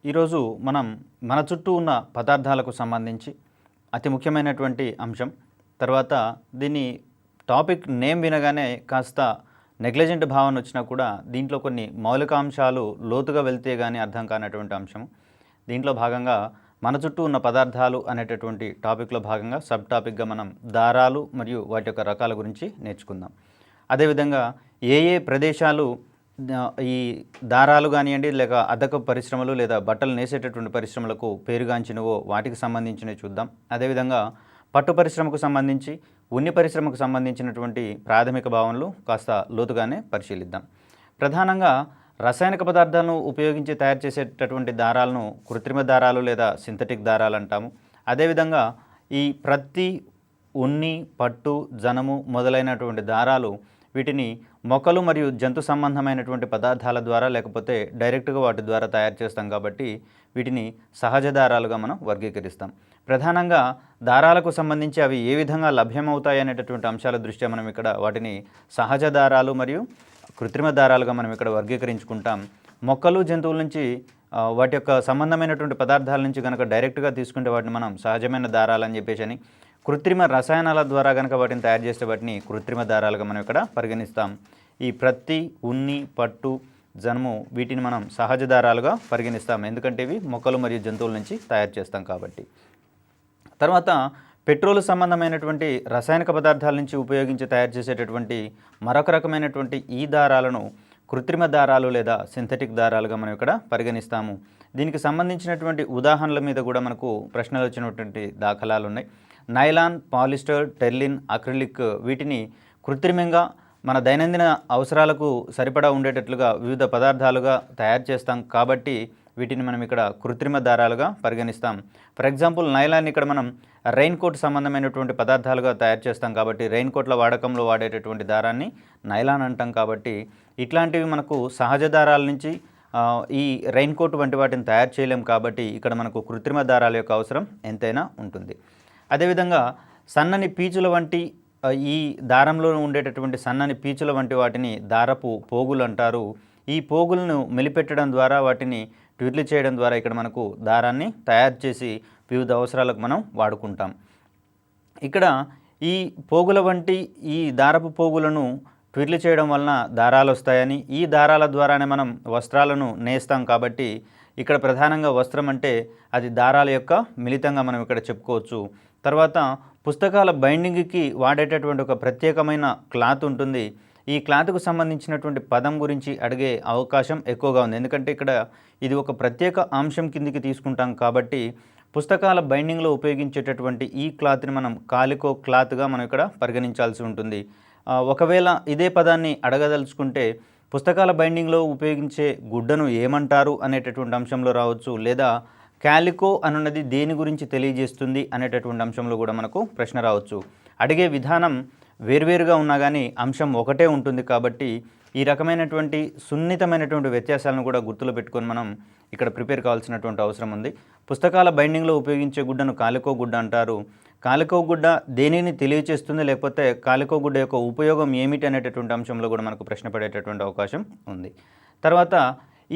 ఈరోజు మనం మన చుట్టూ ఉన్న పదార్థాలకు సంబంధించి అతి ముఖ్యమైనటువంటి అంశం. తర్వాత దీన్ని టాపిక్ నేమ్ వినగానే కాస్త నెగ్లిజెంట్ భావన వచ్చినా కూడా దీంట్లో కొన్ని మౌలికాంశాలు లోతుగా వెళ్తే కానీ అర్థం కానటువంటి అంశం. దీంట్లో భాగంగా మన చుట్టూ ఉన్న పదార్థాలు అనేటటువంటి టాపిక్లో భాగంగా సబ్ టాపిక్గా మనం దారాలు మరియు వాటి యొక్క రకాల గురించి నేర్చుకుందాం. అదేవిధంగా ఏ ఏ ప్రదేశాలు ఈ దారాలు కానివ్వండి, లేక అద్దకపు పరిశ్రమలు లేదా బట్టలు నేసేటటువంటి పరిశ్రమలకు పేరుగాంచినవో వాటికి సంబంధించినవి చూద్దాం. అదేవిధంగా పట్టు పరిశ్రమకు సంబంధించి, ఉన్ని పరిశ్రమకు సంబంధించినటువంటి ప్రాథమిక భావనలు కాస్త లోతుగానే పరిశీలిద్దాం. ప్రధానంగా రసాయనిక పదార్థాలను ఉపయోగించి తయారు చేసేటటువంటి దారాలను కృత్రిమ దారాలు లేదా సింథటిక్ దారాలు అంటాము. అదేవిధంగా ఈ ప్రత్తి, ఉన్ని, పట్టు, జనము మొదలైనటువంటి దారాలు వీటిని మొక్కలు మరియు జంతు సంబంధమైనటువంటి పదార్థాల ద్వారా లేకపోతే డైరెక్ట్గా వాటి ద్వారా తయారు చేస్తాం కాబట్టి వీటిని సహజ దారాలుగా మనం వర్గీకరిస్తాం. ప్రధానంగా దారాలకు సంబంధించి అవి ఏ విధంగా లభ్యమవుతాయి అనేటటువంటి అంశాల దృష్ట్యా మనం ఇక్కడ వాటిని సహజ దారాలు మరియు కృత్రిమ దారాలుగా మనం ఇక్కడ వర్గీకరించుకుంటాం. మొక్కలు, జంతువుల నుంచి వాటి యొక్క సంబంధమైనటువంటి పదార్థాల నుంచి కనుక డైరెక్ట్గా తీసుకుంటే వాటిని మనం సహజమైన దారాలు అని చెప్పేసి అని, కృత్రిమ రసాయనాల ద్వారా కనుక వాటిని తయారు చేసే వాటిని కృత్రిమ దారాలుగా మనం ఇక్కడ పరిగణిస్తాం. ఈ ప్రత్తి, ఉన్ని, పట్టు, జనుము వీటిని మనం సహజ దారాలుగా పరిగణిస్తాం. ఎందుకంటే ఇవి మొక్కలు మరియు జంతువుల నుంచి తయారు చేస్తాం కాబట్టి. తర్వాత పెట్రోల్ సంబంధమైనటువంటి రసాయనిక పదార్థాల నుంచి ఉపయోగించి తయారు చేసేటటువంటి మరొక రకమైనటువంటి ఈ దారాలను కృత్రిమ దారాలు లేదా సింథటిక్ దారాలుగా మనం ఇక్కడ పరిగణిస్తాము. దీనికి సంబంధించినటువంటి ఉదాహరణల మీద కూడా మనకు ప్రశ్నలు వచ్చినటువంటి దాఖలాలు ఉన్నాయి. నైలాన్, పాలిస్టర్, టెర్లిన్, అక్రిలిక్ వీటిని కృత్రిమంగా మన దైనందిన అవసరాలకు సరిపడా ఉండేటట్లుగా వివిధ పదార్థాలుగా తయారు చేస్తాం కాబట్టి వీటిని మనం ఇక్కడ కృత్రిమ దారాలుగా పరిగణిస్తాం. ఫర్ ఎగ్జాంపుల్ నైలాన్ ఇక్కడ మనం రెయిన్ కోట్ సంబంధమైనటువంటి పదార్థాలుగా తయారు చేస్తాం కాబట్టి రెయిన్ కోట్ల వాడకంలో వాడేటటువంటి దారాన్ని నైలాన్ అంటాం కాబట్టి ఇట్లాంటివి మనకు సహజ దారాల నుంచి ఈ రెయిన్ కోట్ వంటి వాటిని తయారు చేయలేం కాబట్టి ఇక్కడ మనకు కృత్రిమ దారాల యొక్క అవసరం ఎంతైనా ఉంటుంది. అదేవిధంగా సన్నని పీచుల వంటి ఈ దారంలో ఉండేటటువంటి సన్నని పీచుల వంటి వాటిని దారపు పోగులు అంటారు. ఈ పోగులను మెలిపెట్టడం ద్వారా వాటిని ట్విర్లు చేయడం ద్వారా ఇక్కడ మనకు దారాన్ని తయారు చేసి వివిధ అవసరాలకు మనం వాడుకుంటాం. ఇక్కడ ఈ పోగుల వంటి ఈ దారపు పోగులను ట్విర్లు చేయడం వలన దారాలు వస్తాయని, ఈ దారాల ద్వారానే మనం వస్త్రాలను నేస్తాం కాబట్టి ఇక్కడ ప్రధానంగా వస్త్రం అంటే అది దారాల యొక్క మిళితంగా మనం ఇక్కడ చెప్పుకోవచ్చు. తర్వాత పుస్తకాల బైండింగ్కి వాడేటటువంటి ఒక ప్రత్యేకమైన క్లాత్ ఉంటుంది. ఈ క్లాత్కు సంబంధించినటువంటి పదం గురించి అడిగే అవకాశం ఎక్కువగా ఉంది. ఎందుకంటే ఇక్కడ ఇది ఒక ప్రత్యేక అంశం కిందికి తీసుకుంటాం కాబట్టి పుస్తకాల బైండింగ్లో ఉపయోగించేటటువంటి ఈ క్లాత్ని మనం కాలికో క్లాత్గా మనం ఇక్కడ పరిగణించాల్సి ఉంటుంది. ఒకవేళ ఇదే పదాన్ని అడగదలుచుకుంటే పుస్తకాల బైండింగ్లో ఉపయోగించే గుడ్డను ఏమంటారు అనేటటువంటి అంశంలో రావచ్చు, లేదా క్యాలికో అనున్నది దేని గురించి తెలియజేస్తుంది అనేటటువంటి అంశంలో కూడా మనకు ప్రశ్న రావచ్చు. అడిగే విధానం వేర్వేరుగా ఉన్నా కానీ అంశం ఒకటే ఉంటుంది కాబట్టి ఈ రకమైనటువంటి సున్నితమైనటువంటి వ్యత్యాసాలను కూడా గుర్తులో పెట్టుకొని మనం ఇక్కడ ప్రిపేర్ కావాల్సినటువంటి అవసరం ఉంది. పుస్తకాల బైండింగ్లో ఉపయోగించే గుడ్డను కాలికో గుడ్డ అంటారు. కాలికో గుడ్డ దేనిని తెలియచేస్తుంది, లేకపోతే కాలికో గుడ్డ యొక్క ఉపయోగం ఏమిటి అనేటటువంటి అంశంలో కూడా మనకు ప్రశ్న పడేటటువంటి అవకాశం ఉంది. తర్వాత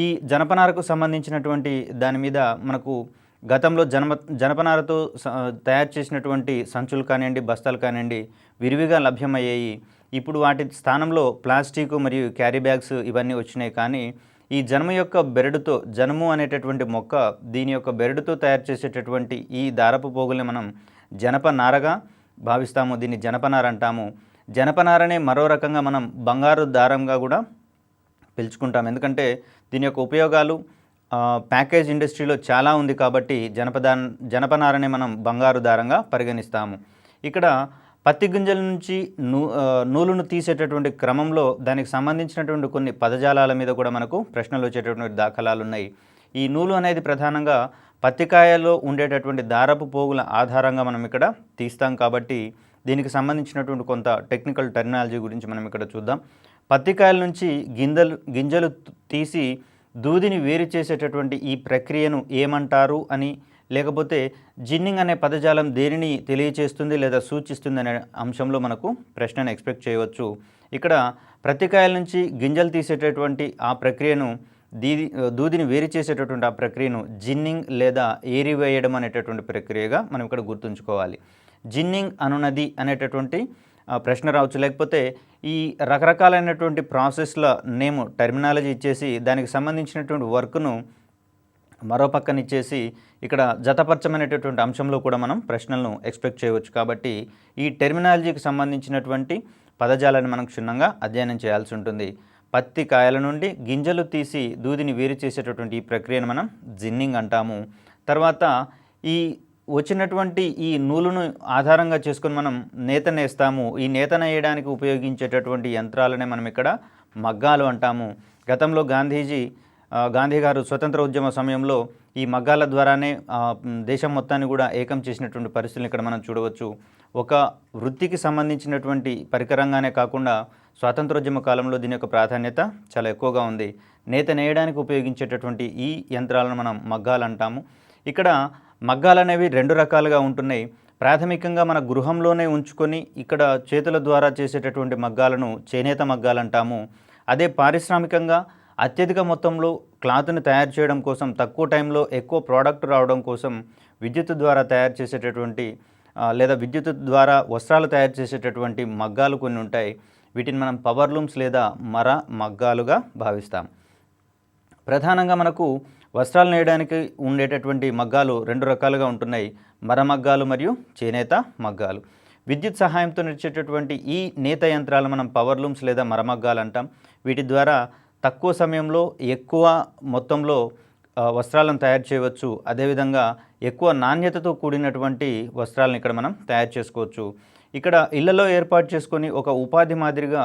ఈ జనపనారకు సంబంధించినటువంటి దాని మీద మనకు గతంలో జనపనారతో తయారు చేసినటువంటి సంచులు కానివ్వండి, బస్తాలు కానివ్వండి విరివిగా లభ్యమయ్యాయి. ఇప్పుడు వాటి స్థానంలో ప్లాస్టిక్ మరియు క్యారీ బ్యాగ్స్ ఇవన్నీ వచ్చినాయి. కానీ ఈ జనము యొక్క బెరడుతో, జనము అనేటటువంటి మొక్క దీని యొక్క బెరడుతో తయారు చేసేటటువంటి ఈ దారపు పోగుల్ని మనం జనపనారగా భావిస్తాము. దీన్ని జనపనార అంటాము. జనపనారనే మరో రకంగా మనం బంగారు దారంగా కూడా పిలుచుకుంటాం. ఎందుకంటే దీని యొక్క ఉపయోగాలు ప్యాకేజ్ ఇండస్ట్రీలో చాలా ఉంది కాబట్టి జనపనారనే మనం బంగారు దారంగా పరిగణిస్తాము. ఇక్కడ పత్తి గింజల నుంచి నూలును తీసేటటువంటి క్రమంలో దానికి సంబంధించినటువంటి కొన్ని పదజాలాల మీద కూడా మనకు ప్రశ్నలు వచ్చేటటువంటి దాఖలాలు ఉన్నాయి. ఈ నూలు అనేది ప్రధానంగా పత్తికాయలో ఉండేటటువంటి దారపు పోగుల ఆధారంగా మనం ఇక్కడ తీస్తాం కాబట్టి దీనికి సంబంధించినటువంటి కొంత టెక్నికల్ టెర్మినాలజీ గురించి మనం ఇక్కడ చూద్దాం. పత్తికాయల నుంచి గింజలు తీసి దూదిని వేరు చేసేటటువంటి ఈ ప్రక్రియను ఏమంటారు అని, లేకపోతే జిన్నింగ్ అనే పదజాలం దేనిని తెలియచేస్తుంది లేదా సూచిస్తుంది అనే అంశంలో మనకు ప్రశ్నను ఎక్స్పెక్ట్ చేయవచ్చు. ఇక్కడ పత్తికాయల నుంచి గింజలు తీసేటటువంటి ఆ ప్రక్రియను దూదిని వేరు చేసేటటువంటి ఆ ప్రక్రియను జిన్నింగ్ లేదా ఏరివేయడం అనేటటువంటి ప్రక్రియగా మనం ఇక్కడ గుర్తుంచుకోవాలి. జిన్నింగ్ అనునది అనేటటువంటి ప్రశ్న రావచ్చు. లేకపోతే ఈ రకరకాలైనటువంటి ప్రాసెస్ల నేమ్ టెర్మినాలజీ ఇచ్చేసి దానికి సంబంధించినటువంటి వర్క్ను మరో పక్కన ఇచ్చేసి ఇక్కడ జతపరచమనేటటువంటి అంశంలో కూడా మనం ప్రశ్నలను ఎక్స్పెక్ట్ చేయవచ్చు. కాబట్టి ఈ టెర్మినాలజీకి సంబంధించినటువంటి పదజాలాన్ని మనం క్షుణ్ణంగా అధ్యయనం చేయాల్సి ఉంటుంది. పత్తి కాయల నుండి గింజలు తీసి దూదిని వేరు చేసేటటువంటి ఈ ప్రక్రియను మనం జిన్నింగ్ అంటాము. తర్వాత ఈ వచ్చినటువంటి ఈ నూలును ఆధారంగా చేసుకొని మనం నేత నేస్తాము. ఈ నేత నేయడానికి ఉపయోగించేటటువంటి యంత్రాలనే మనం ఇక్కడ మగ్గాలు అంటాము. గతంలో గాంధీ గారు స్వతంత్ర ఉద్యమ సమయంలో ఈ మగ్గాల ద్వారానే దేశం మొత్తాన్ని కూడా ఏకం చేసినటువంటి పరిస్థితులను ఇక్కడ మనం చూడవచ్చు. ఒక వృత్తికి సంబంధించినటువంటి పరికరంగానే కాకుండా స్వాతంత్రోద్యమ కాలంలో దీని యొక్క ప్రాధాన్యత చాలా ఎక్కువగా ఉంది. నేత నేయడానికి ఉపయోగించేటటువంటి ఈ యంత్రాలను మనం మగ్గాలు అంటాము. ఇక్కడ మగ్గాలు అనేవి రెండు రకాలుగా ఉంటున్నాయి. ప్రాథమికంగా మన గృహంలోనే ఉంచుకొని ఇక్కడ చేతుల ద్వారా చేసేటటువంటి మగ్గాలను చేనేత మగ్గాలు అంటాము. అదే పారిశ్రామికంగా అత్యధిక మొత్తంలో క్లాత్ని తయారు చేయడం కోసం, తక్కువ టైంలో ఎక్కువ ప్రోడక్ట్ రావడం కోసం విద్యుత్ ద్వారా తయారు చేసేటటువంటి లేదా విద్యుత్ ద్వారా వస్త్రాలు తయారు చేసేటటువంటి మగ్గాలు కొన్ని ఉంటాయి. వీటిని మనం పవర్ లూమ్స్ లేదా మర మగ్గాలుగా భావిస్తాం. ప్రధానంగా మనకు వస్త్రాలు నేయడానికి ఉండేటటువంటి మగ్గాలు రెండు రకాలుగా ఉంటున్నాయి. మర మగ్గాలు మరియు చేనేత మగ్గాలు. విద్యుత్ సహాయంతో నడిచేటటువంటి ఈ నేత యంత్రాలు మనం పవర్ లూమ్స్ లేదా మరమగ్గాలు అంటాం. వీటి ద్వారా తక్కువ సమయంలో ఎక్కువ మొత్తంలో వస్త్రాలను తయారు చేయవచ్చు. అదేవిధంగా ఎక్కువ నాణ్యతతో కూడినటువంటి వస్త్రాలను ఇక్కడ మనం తయారు చేసుకోవచ్చు. ఇక్కడ ఇళ్లలో ఏర్పాటు చేసుకొని ఒక ఉపాధి మాదిరిగా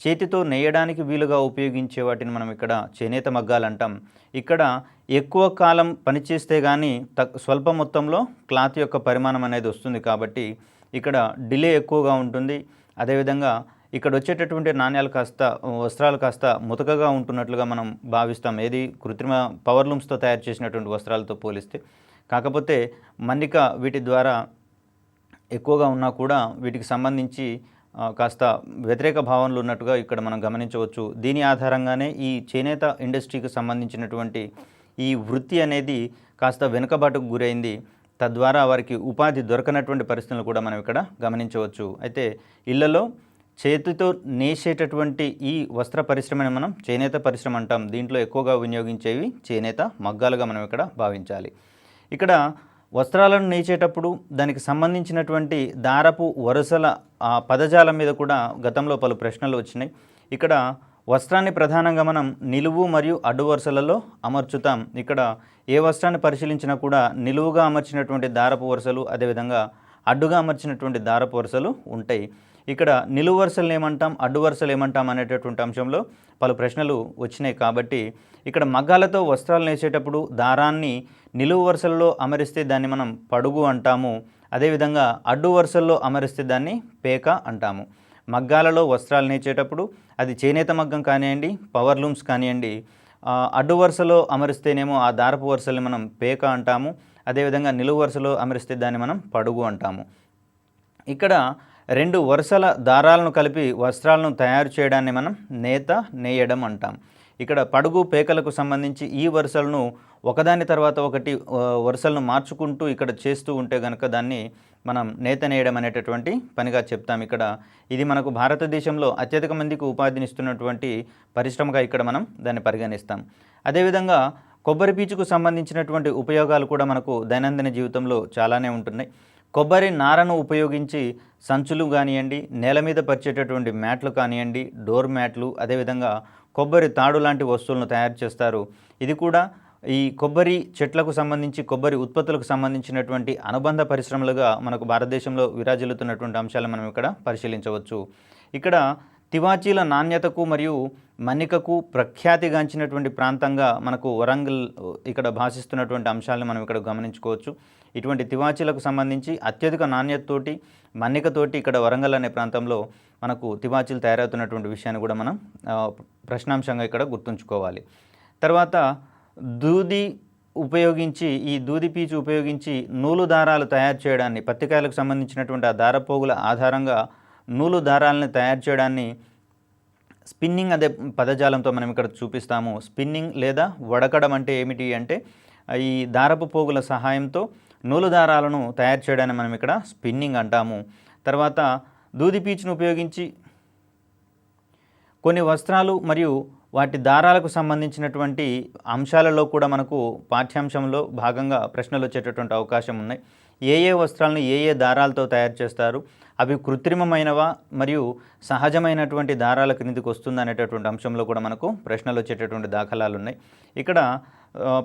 చేతితో నేయడానికి వీలుగా ఉపయోగించే వాటిని మనం ఇక్కడ చేనేత మగ్గాలు అంటాం. ఇక్కడ ఎక్కువ కాలం పనిచేస్తే కానీ స్వల్ప మొత్తంలో క్లాత్ యొక్క పరిమాణం అనేది వస్తుంది. కాబట్టి ఇక్కడ డిలే ఎక్కువగా ఉంటుంది. అదేవిధంగా ఇక్కడ వచ్చేటటువంటి నాణ్యాలు వస్త్రాలు కాస్త ముతకగా ఉంటున్నట్లుగా మనం భావిస్తాం, ఏది కృత్రిమ పవర్ లూమ్స్తో తయారు చేసినటువంటి వస్త్రాలతో పోలిస్తే. కాకపోతే మన్నిక వీటి ద్వారా ఎక్కువగా ఉన్నా కూడా వీటికి సంబంధించి కాస్త వ్యతిరేక భావనలు ఉన్నట్టుగా ఇక్కడ మనం గమనించవచ్చు. దీని ఆధారంగానే ఈ చేనేత ఇండస్ట్రీకి సంబంధించినటువంటి ఈ వృత్తి అనేది కాస్త వెనుకబాటుకు గురైంది. తద్వారా వారికి ఉపాధి దొరకనటువంటి పరిస్థితులు కూడా మనం ఇక్కడ గమనించవచ్చు. అయితే ఇళ్లలో చేతితో నేసేటటువంటి ఈ వస్త్ర పరిశ్రమని మనం చేనేత పరిశ్రమ అంటాం. దీంట్లో ఎక్కువగా వినియోగించేవి చేనేత మగ్గాలుగా మనం ఇక్కడ భావించాలి. ఇక్కడ వస్త్రాలను నేచేటప్పుడు దానికి సంబంధించినటువంటి దారపు వరుసల పదజాలం మీద కూడా గతంలో పలు ప్రశ్నలు వచ్చినాయి. ఇక్కడ వస్త్రాన్ని ప్రధానంగా మనం నిలువు మరియు అడ్డు వరుసలలో అమర్చుతాం. ఇక్కడ ఏ వస్త్రాన్ని పరిశీలించినా కూడా నిలువుగా అమర్చినటువంటి దారపు వరుసలు, అదేవిధంగా అడ్డుగా అమర్చినటువంటి దారపు వరుసలు ఉంటాయి. ఇక్కడ నిలువు వరుసలు ఏమంటాం, అడ్డు వరుసలు ఏమంటాం అనేటటువంటి అంశంలో పలు ప్రశ్నలు వచ్చినాయి. కాబట్టి ఇక్కడ మగ్గాలతో వస్త్రాలు నేసేటప్పుడు దారాన్ని నిలువు వరుసల్లో అమరిస్తే దాన్ని మనం పడుగు అంటాము. అదేవిధంగా అడ్డు వరుసల్లో అమరిస్తే దాన్ని పేక అంటాము. మగ్గాలలో వస్త్రాలు నేర్చేటప్పుడు అది చేనేత మగ్గం కానివ్వండి, పవర్ లూమ్స్ కానివ్వండి, అడ్డు వరుసలో అమరిస్తేనేమో ఆ దారపు వరుసల్ని మనం పేక అంటాము. అదేవిధంగా నిలువు వరుసలో అమరిస్తే దాన్ని మనం పడుగు అంటాము. ఇక్కడ రెండు వరుసల దారాలను కలిపి వస్త్రాలను తయారు చేయడాన్ని మనం నేత నేయడం అంటాం. ఇక్కడ పడుగు పేకలకు సంబంధించి ఈ వరుసలను ఒకదాని తర్వాత ఒకటి వరుసలను మార్చుకుంటూ ఇక్కడ చేస్తూ ఉంటే కనుక దాన్ని మనం నేత నేయడం అనేటటువంటి పనిగా చెప్తాం. ఇక్కడ ఇది మనకు భారతదేశంలో అత్యధిక మందికి ఉపాధినిస్తున్నటువంటి పరిశ్రమగా ఇక్కడ మనం దాన్ని పరిగణిస్తాం. అదేవిధంగా కొబ్బరి పీచుకు సంబంధించినటువంటి ఉపయోగాలు కూడా మనకు దైనందిన జీవితంలో చాలానే ఉంటున్నాయి. కొబ్బరి నారను ఉపయోగించి సంచులు కానివ్వండి, నేల మీద పరిచేటటువంటి మ్యాట్లు కానివ్వండి, డోర్ మ్యాట్లు, అదేవిధంగా కొబ్బరి తాడు లాంటి వస్తువులను తయారు చేస్తారు. ఇది కూడా ఈ కొబ్బరి చెట్లకు సంబంధించి కొబ్బరి ఉత్పత్తులకు సంబంధించినటువంటి అనుబంధ పరిశ్రమలుగా మనకు భారతదేశంలో విరాజిల్లుతున్నటువంటి అంశాలను మనం ఇక్కడ పరిశీలించవచ్చు. ఇక్కడ తివాచీల నాణ్యతకు మరియు మన్నికకు ప్రఖ్యాతిగాంచినటువంటి ప్రాంతంగా మనకు వరంగల్ ఇక్కడ భాషిస్తున్నటువంటి అంశాలను మనం ఇక్కడ గమనించుకోవచ్చు. ఇటువంటి తివాచీలకు సంబంధించి అత్యధిక నాణ్యతతోటి మన్నికతోటి ఇక్కడ వరంగల్ అనే ప్రాంతంలో మనకు తివాచీలు తయారవుతున్నటువంటి విషయాన్ని కూడా మనం ప్రశ్నాంశంగా ఇక్కడ గుర్తుంచుకోవాలి. తర్వాత ఈ దూది పీచు ఉపయోగించి నూలు దారాలు తయారు చేయడాన్ని, పత్తికాయలకు సంబంధించినటువంటి ఆ దారపోగుల ఆధారంగా నూలు దారాలని తయారు చేయడాన్ని స్పిన్నింగ్ అదే పదజాలంతో మనం ఇక్కడ చూపిస్తాము. స్పిన్నింగ్ లేదా వడకడం అంటే ఏమిటి అంటే ఈ దారపు పోగుల సహాయంతో నూలు దారాలను తయారు చేయడాన్ని మనం ఇక్కడ స్పిన్నింగ్ అంటాము. తర్వాత దూది పీచును ఉపయోగించి కొన్ని వస్త్రాలు మరియు వాటి దారాలకు సంబంధించినటువంటి అంశాలలో కూడా మనకు పాఠ్యాంశంలో భాగంగా ప్రశ్నలు వచ్చేటటువంటి అవకాశం ఉన్నాయి. ఏ ఏ వస్త్రాలను ఏ ఏ దారాలతో తయారు చేస్తారు, అవి కృత్రిమమైనవా మరియు సహజమైనటువంటి దారాల క్రిందికి వస్తుందా అనేటటువంటి అంశంలో కూడా మనకు ప్రశ్నలు వచ్చేటటువంటి దాఖలాలు ఉన్నాయి. ఇక్కడ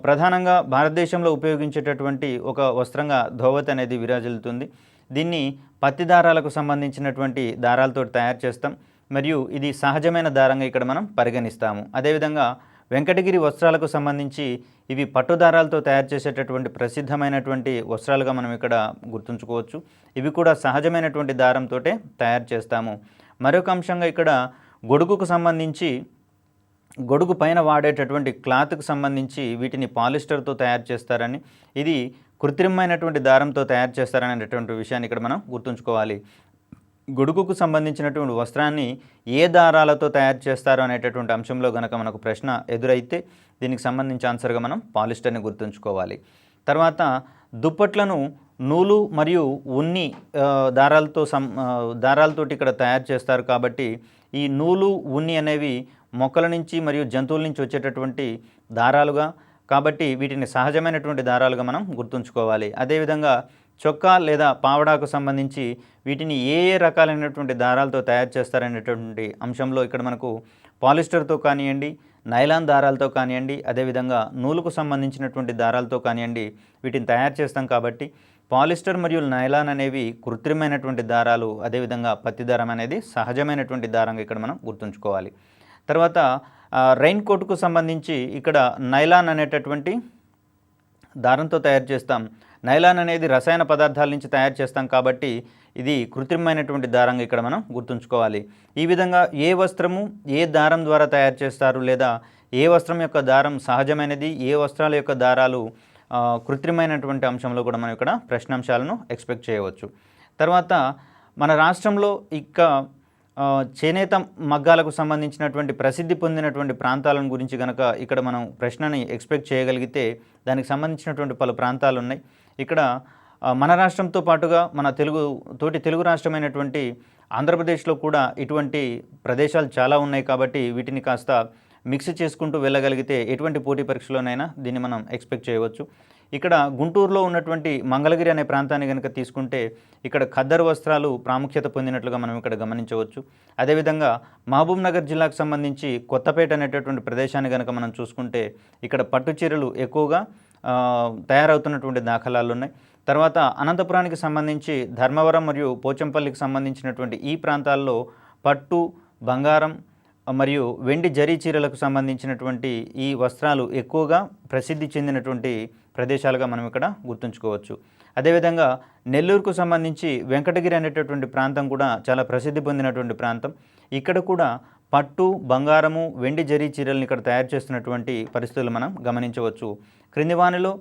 ప్రధానంగా భారతదేశంలో ఉపయోగించేటటువంటి ఒక వస్త్రంగా ధోవత్ అనేది విరాజిల్లుతుంది. దీన్ని పత్తి దారాలకు సంబంధించినటువంటి దారాలతో తయారు చేస్తాం మరియు ఇది సహజమైన దారంగా ఇక్కడ మనం పరిగణిస్తాము. అదేవిధంగా వెంకటగిరి వస్త్రాలకు సంబంధించి ఇవి పట్టు దారాలతో తయారు చేసేటటువంటి ప్రసిద్ధమైనటువంటి వస్త్రాలుగా మనం ఇక్కడ గుర్తుంచుకోవచ్చు. ఇవి కూడా సహజమైనటువంటి దారంతో తయారు చేస్తాము. మరొక అంశంగా ఇక్కడ గొడుగుకు సంబంధించి గొడుగు పైన వాడేటటువంటి క్లాత్కు సంబంధించి వీటిని పాలిస్టర్తో తయారు చేస్తారని, ఇది కృత్రిమమైనటువంటి దారంతో తయారు చేస్తారనేటువంటి విషయాన్ని ఇక్కడ మనం గుర్తుంచుకోవాలి. గొడుగుకు సంబంధించినటువంటి వస్త్రాన్ని ఏ దారాలతో తయారు చేస్తారు అనేటటువంటి అంశంలో కనుక మనకు ప్రశ్న ఎదురైతే దీనికి సంబంధించి ఆన్సర్గా మనం పాలిస్టర్ని గుర్తుంచుకోవాలి. తర్వాత దుప్పట్లను నూలు మరియు ఉన్ని దారాలతోటి ఇక్కడ తయారు చేస్తారు కాబట్టి ఈ నూలు ఉన్ని అనేవి మొక్కల నుంచి మరియు జంతువుల నుంచి వచ్చేటటువంటి దారాలుగా, కాబట్టి వీటిని సహజమైనటువంటి దారాలుగా మనం గుర్తుంచుకోవాలి. అదేవిధంగా చొక్కా లేదా పావడాకు సంబంధించి వీటిని ఏ ఏ రకాలైనటువంటి దారాలతో తయారు చేస్తారనేటువంటి అంశంలో ఇక్కడ మనకు పాలిస్టర్తో కానివ్వండి, నైలాన్ దారాలతో కానివ్వండి, అదేవిధంగా నూలుకు సంబంధించినటువంటి దారాలతో కానివ్వండి వీటిని తయారు చేస్తాం కాబట్టి పాలిస్టర్ మరియు నైలాన్ అనేవి కృత్రిమైనటువంటి దారాలు, అదేవిధంగా పత్తి దారం అనేది సహజమైనటువంటి దారంగా ఇక్కడ మనం గుర్తుంచుకోవాలి. తర్వాత రెయిన్ కోట్కు సంబంధించి ఇక్కడ నైలాన్ అనేటటువంటి దారంతో తయారు చేస్తాం. నైలాన్ అనేది రసాయన పదార్థాల నుంచి తయారు చేస్తాం కాబట్టి ఇది కృత్రిమమైనటువంటి దారంగా ఇక్కడ మనం గుర్తుంచుకోవాలి. ఈ విధంగా ఏ వస్త్రము ఏ దారం ద్వారా తయారు చేస్తారు లేదా ఏ వస్త్రం యొక్క దారం సహజమైనది, ఏ వస్త్రాల యొక్క దారాలు కృత్రిమైనటువంటి అంశంలో కూడా మనం ఇక్కడ ప్రశ్నాంశాలను ఎక్స్పెక్ట్ చేయవచ్చు. తర్వాత మన రాష్ట్రంలో చేనేత మగ్గాలకు సంబంధించినటువంటి ప్రసిద్ధి పొందినటువంటి ప్రాంతాలను గురించి కనుక ఇక్కడ మనం ప్రశ్నని ఎక్స్పెక్ట్ చేయగలిగితే దానికి సంబంధించినటువంటి పలు ప్రాంతాలు ఉన్నాయి. ఇక్కడ మన రాష్ట్రంతో పాటుగా మన తెలుగు రాష్ట్రమైనటువంటి ఆంధ్రప్రదేశ్లో కూడా ఇటువంటి ప్రదేశాలు చాలా ఉన్నాయి కాబట్టి వీటిని కాస్త మిక్స్ చేసుకుంటూ వెళ్ళగలిగితే ఎటువంటి పోటీ పరీక్షలోనైనా దీన్ని మనం ఎక్స్పెక్ట్ చేయవచ్చు. ఇక్కడ గుంటూరులో ఉన్నటువంటి మంగళగిరి అనే ప్రాంతాన్ని కనుక తీసుకుంటే ఇక్కడ ఖద్దరు వస్త్రాలు ప్రాముఖ్యత పొందినట్లుగా మనం ఇక్కడ గమనించవచ్చు. అదేవిధంగా మహబూబ్ నగర్ జిల్లాకు సంబంధించి కొత్తపేట అనేటటువంటి ప్రదేశాన్ని కనుక మనం చూసుకుంటే ఇక్కడ పట్టు చీరలు ఎక్కువగా తయారవుతున్నటువంటి దాఖలాలు ఉన్నాయి. తర్వాత అనంతపురానికి సంబంధించి ధర్మవరం మరియు పోచంపల్లికి సంబంధించినటువంటి ఈ ప్రాంతాల్లో పట్టు, బంగారం మరియు వెండి జరీ చీరలకు సంబంధించినటువంటి ఈ వస్త్రాలు ఎక్కువగా ప్రసిద్ధి చెందినటువంటి ప్రదేశాలుగా మనం ఇక్కడ గుర్తుంచుకోవచ్చు. అదేవిధంగా నెల్లూరుకు సంబంధించి వెంకటగిరి అనేటటువంటి ప్రాంతం కూడా చాలా ప్రసిద్ధి పొందినటువంటి ప్రాంతం. ఇక్కడ కూడా పట్టు, బంగారము, వెండి జరీ చీరలను ఇక్కడ తయారు చేస్తున్నటువంటి పరిస్థితులు మనం గమనించవచ్చు. క్రింది వానిలో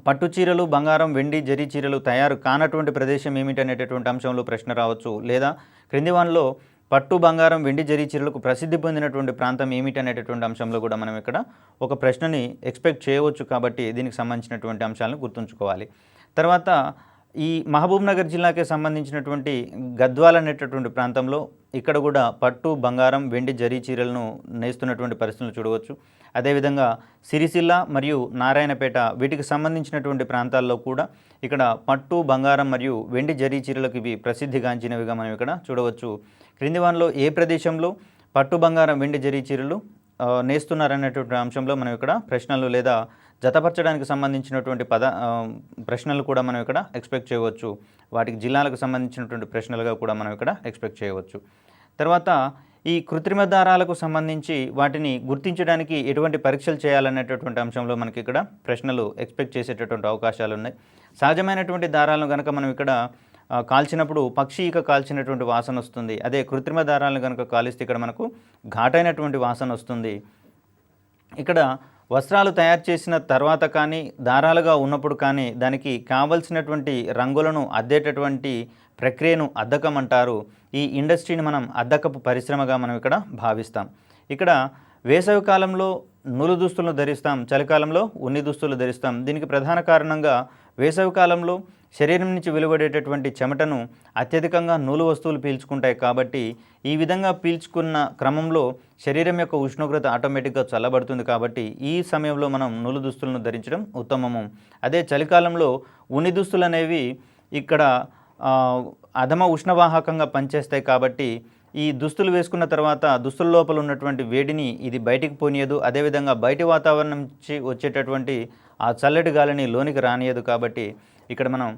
పట్టు చీరలు, బంగారం, వెండి జరీ చీరలు తయారు కానటువంటి ప్రదేశం ఏమిటనేటటువంటి అంశంలో ప్రశ్న రావచ్చు. లేదా క్రింది వానిలో పట్టు, బంగారం, వెండి జరీ చీరలకు ప్రసిద్ధి పొందినటువంటి ప్రాంతం ఏమిటి అనేటటువంటి అంశంలో కూడా మనం ఇక్కడ ఒక ప్రశ్నని ఎక్స్పెక్ట్ చేయవచ్చు. కాబట్టి దీనికి సంబంధించినటువంటి అంశాలను గుర్తుంచుకోవాలి. తర్వాత ఈ మహబూబ్ నగర్ జిల్లాకి సంబంధించినటువంటి గద్వాల్ అనేటటువంటి ప్రాంతంలో ఇక్కడ కూడా పట్టు, బంగారం, వెండి జరీ చీరలను నేస్తున్నటువంటి పరిస్థితులు చూడవచ్చు. అదేవిధంగా సిరిసిల్ల మరియు నారాయణపేట వీటికి సంబంధించినటువంటి ప్రాంతాల్లో కూడా ఇక్కడ పట్టు, బంగారం మరియు వెండి జరీ చీరలకు ఇవి ప్రసిద్ధిగాంచినవిగా మనం ఇక్కడ చూడవచ్చు. క్రింది వానిలో ఏ ప్రదేశంలో పట్టు, బంగారం, వెండి జరీ చీరలు నేస్తున్నారనేటువంటి అంశంలో మనం ఇక్కడ ప్రశ్నలు లేదా జతపరచడానికి సంబంధించినటువంటి ప్రశ్నలు కూడా మనం ఇక్కడ ఎక్స్పెక్ట్ చేయవచ్చు. వాటికి జిల్లాలకు సంబంధించినటువంటి ప్రశ్నలుగా కూడా మనం ఇక్కడ ఎక్స్పెక్ట్ చేయవచ్చు. తర్వాత ఈ కృత్రిమ దారాలకు సంబంధించి వాటిని గుర్తించడానికి ఎటువంటి పరీక్షలు చేయాలనేటటువంటి అంశంలో మనకి ఇక్కడ ప్రశ్నలు ఎక్స్పెక్ట్ చేసేటటువంటి అవకాశాలు ఉన్నాయి. సహజమైనటువంటి దారాలను కనుక మనం ఇక్కడ కాల్చినప్పుడు పక్షి ఈక కాల్చినటువంటి వాసన వస్తుంది. అదే కృత్రిమ దారాలను కనుక కాలిస్తే ఇక్కడ మనకు ఘాటైనటువంటి వాసన వస్తుంది. ఇక్కడ వస్త్రాలు తయారు చేసిన తర్వాత కానీ దారాలుగా ఉన్నప్పుడు కానీ దానికి కావలసినటువంటి రంగులను అద్దేటటువంటి ప్రక్రియను అద్దకం అంటారు. ఈ ఇండస్ట్రీని మనం అద్దకపు పరిశ్రమగా మనం ఇక్కడ భావిస్తాం. ఇక్కడ వేసవి కాలంలో నూలు దుస్తులను ధరిస్తాం, చలికాలంలో ఉన్ని దుస్తులు ధరిస్తాం. దీనికి ప్రధాన కారణంగా వేసవి కాలంలో శరీరం నుంచి వెలువడేటటువంటి చెమటను అత్యధికంగా నూలు వస్తువులు పీల్చుకుంటాయి కాబట్టి ఈ విధంగా పీల్చుకున్న క్రమంలో శరీరం యొక్క ఉష్ణోగ్రత ఆటోమేటిక్గా చల్లబడుతుంది కాబట్టి ఈ సమయంలో మనం నూలు దుస్తులను ధరించడం ఉత్తమము. అదే చలికాలంలో ఉన్ని దుస్తులు అనేవి ఇక్కడ అధమ ఉష్ణవాహకంగా పనిచేస్తాయి కాబట్టి ఈ దుస్తులు వేసుకున్న తర్వాత దుస్తుల లోపల ఉన్నటువంటి వేడిని ఇది బయటికి పోనీయదు. అదేవిధంగా బయటి వాతావరణం నుంచి వచ్చేటటువంటి ఆ చల్లటి గాలిని లోనికి రానియదు కాబట్టి ఇక్కడ మనం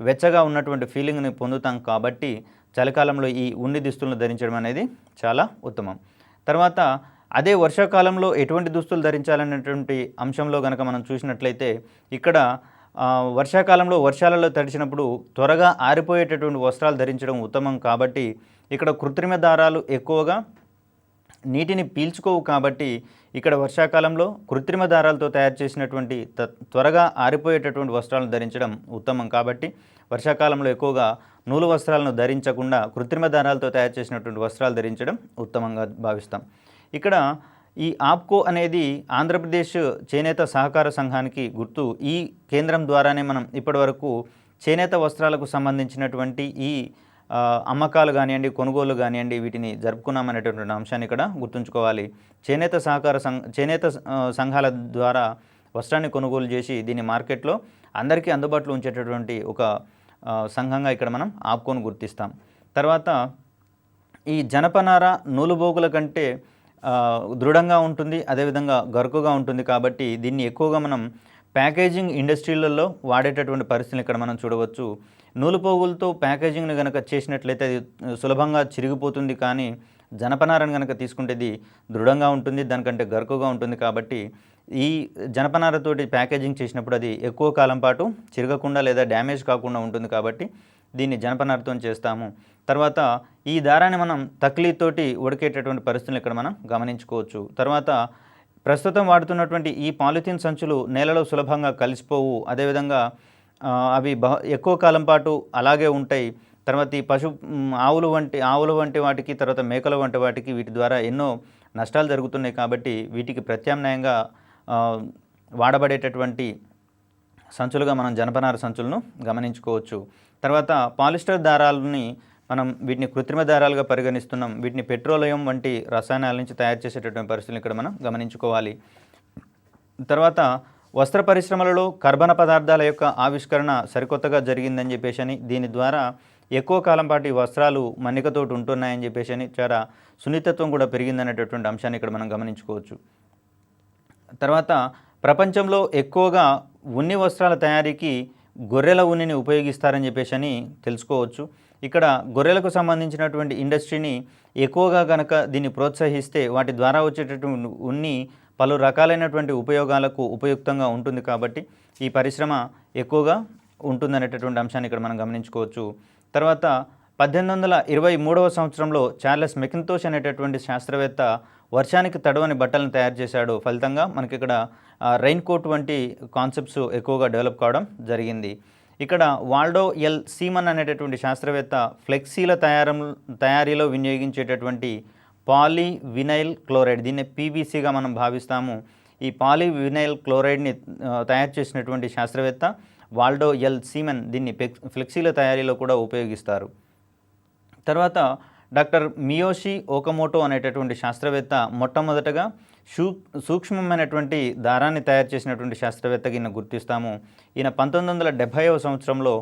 వెచ్చగా ఉన్నటువంటి ఫీలింగ్ని పొందుతాం కాబట్టి చలికాలంలో ఈ ఉన్ని దుస్తులను ధరించడం అనేది చాలా ఉత్తమం. తర్వాత అదే వర్షాకాలంలో ఎటువంటి దుస్తులు ధరించాలనేటువంటి అంశంలో కనుక మనం చూసినట్లయితే ఇక్కడ వర్షాకాలంలో వర్షాలలో తడిచినప్పుడు త్వరగా ఆరిపోయేటటువంటి వస్త్రాలు ధరించడం ఉత్తమం కాబట్టి ఇక్కడ కృత్రిమ దారాలు ఎక్కువగా నీటిని పీల్చుకోవు కాబట్టి ఇక్కడ వర్షాకాలంలో కృత్రిమ దారాలతో తయారు చేసినటువంటి త్వరగా ఆరిపోయేటటువంటి వస్త్రాలను ధరించడం ఉత్తమం కాబట్టి వర్షాకాలంలో ఎక్కువగా నూలు వస్త్రాలను ధరించకుండా కృత్రిమ దారాలతో తయారు చేసినటువంటి వస్త్రాలు ధరించడం ఉత్తమంగా భావిస్తాం. ఇక్కడ ఈ ఆప్కో అనేది ఆంధ్రప్రదేశ్ చేనేత సహకార సంఘానికి గుర్తు. ఈ కేంద్రం ద్వారానే మనం ఇప్పటివరకు చేనేత వస్త్రాలకు సంబంధించినటువంటి ఈ అమ్మకాలు కానివ్వండి, కొనుగోలు కానివ్వండి వీటిని జరుపుకున్నామనేటటువంటి అంశాన్ని ఇక్కడ గుర్తుంచుకోవాలి. చేనేత సంఘాల ద్వారా వస్త్రాన్ని కొనుగోలు చేసి దీన్ని మార్కెట్లో అందరికీ అందుబాటులో ఉంచేటటువంటి ఒక సంఘంగా ఇక్కడ మనం ఆప్కోను గుర్తిస్తాం. తర్వాత ఈ జనపనార నూలుబోగుల కంటే దృఢంగా ఉంటుంది, అదేవిధంగా గరుకుగా ఉంటుంది కాబట్టి దీన్ని ఎక్కువగా మనం ప్యాకేజింగ్ ఇండస్ట్రీలలో వాడేటటువంటి పరిస్థితులు ఇక్కడ మనం చూడవచ్చు. నూలుపోగులతో ప్యాకేజింగ్ని కనుక చేసినట్లయితే అది సులభంగా చిరిగిపోతుంది, కానీ జనపనారను కనుక తీసుకుంటేది దృఢంగా ఉంటుంది, దానికంటే గరుకుగా ఉంటుంది కాబట్టి ఈ జనపనారతోటి ప్యాకేజింగ్ చేసినప్పుడు అది ఎక్కువ కాలం పాటు చిరగకుండా లేదా డ్యామేజ్ కాకుండా ఉంటుంది కాబట్టి దీన్ని జనపనారతో చేస్తాము. తర్వాత ఈ దారాన్ని మనం తక్లీతోటి ఉడికేటటువంటి పరిస్థితులు ఇక్కడ మనం గమనించుకోవచ్చు. తర్వాత ప్రస్తుతం వాడుతున్నటువంటి ఈ పాలిథిన్ సంచులు నేలలో సులభంగా కలిసిపోవు, అదేవిధంగా అవి ఎక్కువ కాలం పాటు అలాగే ఉంటాయి. తర్వాత ఈ ఆవులు వంటి వాటికి, తర్వాత మేకల వంటి వాటికి వీటి ద్వారా ఎన్నో నష్టాలు జరుగుతున్నాయి కాబట్టి వీటికి ప్రత్యామ్నాయంగా వాడబడేటటువంటి సంచులుగా మనం జనపనార సంచులను గమనించుకోవచ్చు. తర్వాత పాలిస్టర్ దారాలని మనం వీటిని కృత్రిమ దారాలుగా పరిగణిస్తున్నాం. వీటిని పెట్రోలియం వంటి రసాయనాల నుంచి తయారు చేసేటటువంటి పరిస్థితులు ఇక్కడ మనం గమనించుకోవాలి. తర్వాత వస్త్ర పరిశ్రమలలో కర్బన పదార్థాల యొక్క ఆవిష్కరణ సరికొత్తగా జరిగిందని చెప్పేసి దీని ద్వారా ఎక్కువ కాలం పాటు ఈ వస్త్రాలు మన్నికతోటి ఉంటున్నాయని చెప్పేసి చాలా సున్నితత్వం కూడా పెరిగిందనేటటువంటి అంశాన్ని ఇక్కడ మనం గమనించుకోవచ్చు. తర్వాత ప్రపంచంలో ఎక్కువగా ఉన్ని వస్త్రాల తయారీకి గొర్రెల ఉన్నిని ఉపయోగిస్తారని చెప్పేసి తెలుసుకోవచ్చు. ఇక్కడ గొర్రెలకు సంబంధించినటువంటి ఇండస్ట్రీని ఎక్కువగా కనుక దీన్ని ప్రోత్సహిస్తే వాటి ద్వారా వచ్చేటటువంటి ఉన్ని పలు రకాలైనటువంటి ఉపయోగాలకు ఉపయుక్తంగా ఉంటుంది కాబట్టి ఈ పరిశ్రమ ఎక్కువగా ఉంటుందనేటటువంటి అంశాన్ని ఇక్కడ మనం గమనించుకోవచ్చు. తర్వాత 1823వ సంవత్సరంలో చార్లెస్ మెకింతోష్ అనేటటువంటి శాస్త్రవేత్త వర్షానికి తడవని బట్టలను తయారు చేశాడు. ఫలితంగా మనకి ఇక్కడ రెయిన్ కోట్ వంటి కాన్సెప్ట్స్ ఎక్కువగా డెవలప్ కావడం జరిగింది. ఇక్కడ వాల్డో ఎల్ సీమన్ అనేటటువంటి శాస్త్రవేత్త ఫ్లెక్సీల తయారీలో వినియోగించేటటువంటి పాలీవినైల్ క్లోరైడ్, దీన్ని పీవీసీగా మనం భావిస్తాము. ఈ పాలీవినైల్ క్లోరైడ్ని తయారు చేసినటువంటి శాస్త్రవేత్త వాల్డో ఎల్ సీమన్ దీన్ని ఫ్లెక్సీల తయారీలో కూడా ఉపయోగిస్తారు. తర్వాత డాక్టర్ మియోషి ఓకమోటో అనేటటువంటి శాస్త్రవేత్త మొట్టమొదటగా సూక్ష్మమైనటువంటి దారాన్ని తయారు చేసినటువంటి శాస్త్రవేత్తగా ఈయన గుర్తిస్తాము. ఈయన 1970వ సంవత్సరంలో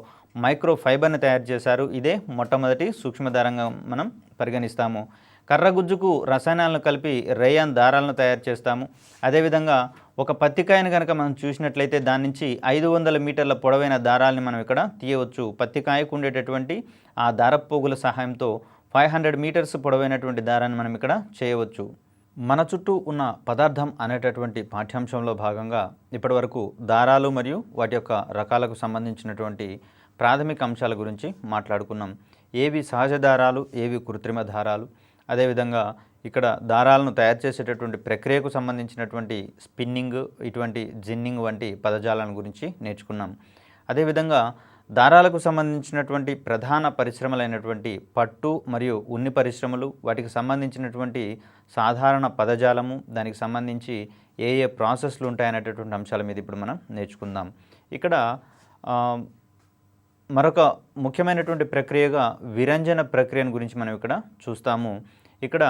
మైక్రో ఫైబర్ని తయారు చేశారు. ఇదే మొట్టమొదటి సూక్ష్మదారంగా మనం పరిగణిస్తాము. కర్రగుజ్జుకు రసాయనాలను కలిపి రేయాన్ దారాలను తయారు చేస్తాము. అదేవిధంగా ఒక పత్తికాయను కనుక మనం చూసినట్లయితే దాని నుంచి 500 మీటర్ల పొడవైన దారాలని మనం ఇక్కడ తీయవచ్చు. పత్తికాయకు ఉండేటటువంటి ఆ దారపోగుల సహాయంతో 500 మీటర్స్ పొడవైనటువంటి దారాన్ని మనం ఇక్కడ చేయవచ్చు. మన చుట్టూ ఉన్న పదార్థం అనేటటువంటి పాఠ్యాంశంలో భాగంగా ఇప్పటివరకు దారాలు మరియు వాటి యొక్క రకాలకు సంబంధించినటువంటి ప్రాథమిక అంశాల గురించి మాట్లాడుకున్నాం. ఏవి సహజ దారాలు, ఏవి కృత్రిమ దారాలు, అదేవిధంగా ఇక్కడ దారాలను తయారు చేసేటటువంటి ప్రక్రియకు సంబంధించినటువంటి స్పిన్నింగ్, ఇటువంటి జిన్నింగ్ వంటి పదజాలం గురించి నేర్చుకున్నాం. అదేవిధంగా దారాలకు సంబంధించినటువంటి ప్రధాన పరిశ్రమలైనటువంటి పట్టు మరియు ఉన్ని పరిశ్రమలు, వాటికి సంబంధించినటువంటి సాధారణ పదజాలము, దానికి సంబంధించి ఏ ఏ ప్రాసెస్లు ఉంటాయనేటటువంటి అంశాల మీద ఇప్పుడు మనం నేర్చుకుందాం. ఇక్కడ మరొక ముఖ్యమైనటువంటి ప్రక్రియగా విరంజన ప్రక్రియను గురించి మనం ఇక్కడ చూస్తాము. ఇక్కడ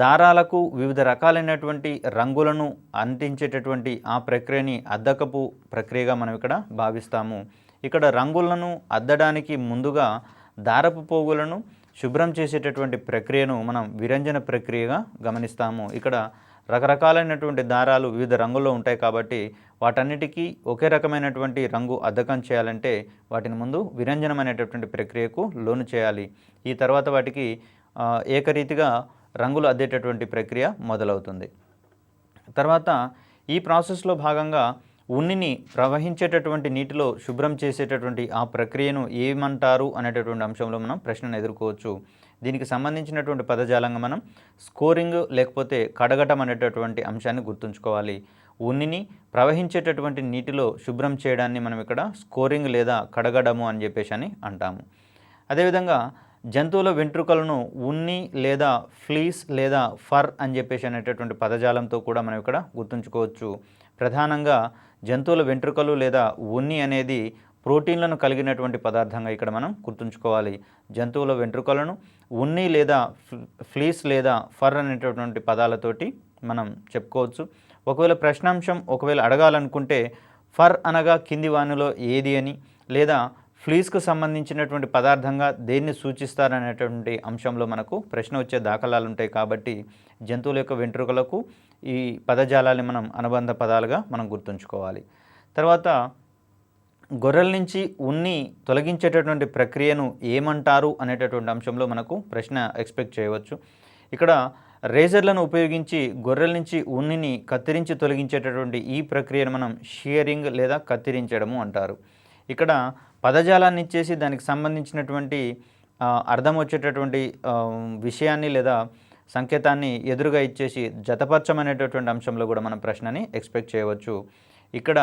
దారాలకు వివిధ రకాలైనటువంటి రంగులను అంటించేటటువంటి ఆ ప్రక్రియని అద్దకపు ప్రక్రియగా మనం ఇక్కడ భావిస్తాము. ఇక్కడ రంగులను అద్దడానికి ముందుగా దారపు పోగులను శుభ్రం చేసేటటువంటి ప్రక్రియను మనం విరంజన ప్రక్రియగా గమనిస్తాము. ఇక్కడ రకరకాలైనటువంటి దారాలు వివిధ రంగుల్లో ఉంటాయి కాబట్టి వాటన్నిటికీ ఒకే రకమైనటువంటి రంగు అద్దకం చేయాలంటే వాటిని ముందు విరంజనం అనేటటువంటి ప్రక్రియకు లోను చేయాలి. ఈ తర్వాత వాటికి ఏకరీతిగా రంగులు అద్దేటటువంటి ప్రక్రియ మొదలవుతుంది. తర్వాత ఈ ప్రాసెస్లో భాగంగా ఉన్నిని ప్రవహించేటటువంటి నీటిలో శుభ్రం చేసేటటువంటి ఆ ప్రక్రియను ఏమంటారు అనేటటువంటి అంశంలో మనం ప్రశ్నను ఎదుర్కోవచ్చు. దీనికి సంబంధించినటువంటి పదజాలంగా మనం స్కోరింగ్ లేకపోతే కడగటం అనేటటువంటి అంశాన్ని గుర్తుంచుకోవాలి. ఉన్నిని ప్రవహించేటటువంటి నీటిలో శుభ్రం చేయడాన్ని మనం ఇక్కడ స్కోరింగ్ లేదా కడగడము అని చెప్పేసి అంటాము. అదేవిధంగా జంతువుల వెంట్రుకలను ఉన్ని లేదా ఫ్లీస్ లేదా ఫర్ అని చెప్పేసి అనేటటువంటి పదజాలంతో కూడా మనం ఇక్కడ గుర్తుంచుకోవచ్చు. ప్రధానంగా జంతువుల వెంట్రుకలు లేదా ఉన్ని అనేది ప్రోటీన్లను కలిగినటువంటి పదార్థంగా ఇక్కడ మనం గుర్తుంచుకోవాలి. జంతువుల వెంట్రుకలను ఉన్ని లేదా ఫ్లీస్ లేదా ఫర్ అనేటటువంటి పదాలతోటి మనం చెప్పుకోవచ్చు. ఒకవేళ ప్రశ్నాంశం అడగాలనుకుంటే ఫర్ అనగా కింది వానిలో ఏది అని, లేదా ఫ్లీస్కు సంబంధించినటువంటి పదార్థంగా దేన్ని సూచిస్తారనేటువంటి అంశంలో మనకు ప్రశ్న వచ్చే దాఖలాలు ఉంటాయి. కాబట్టి జంతువుల యొక్క వెంట్రుకలకు ఈ పదజాలాన్ని మనం అనుబంధ పదాలుగా మనం గుర్తుంచుకోవాలి. తర్వాత గొర్రెల నుంచి ఉన్ని తొలగించేటటువంటి ప్రక్రియను ఏమంటారు అనేటటువంటి అంశంలో మనకు ప్రశ్న ఎక్స్పెక్ట్ చేయవచ్చు. ఇక్కడ రేజర్లను ఉపయోగించి గొర్రెల నుంచి ఉన్నిని కత్తిరించి తొలగించేటటువంటి ఈ ప్రక్రియను మనం షియరింగ్ లేదా కత్తిరించడము అంటారు. ఇక్కడ పదజాలాన్ని ఇచ్చేసి దానికి సంబంధించినటువంటి అర్థం వచ్చేటటువంటి విషయాన్ని లేదా సంకేతాన్ని ఎదురుగా ఇచ్చేసి జతపరచమనేటటువంటి అంశంలో కూడా మనం ప్రశ్నని ఎక్స్పెక్ట్ చేయవచ్చు. ఇక్కడ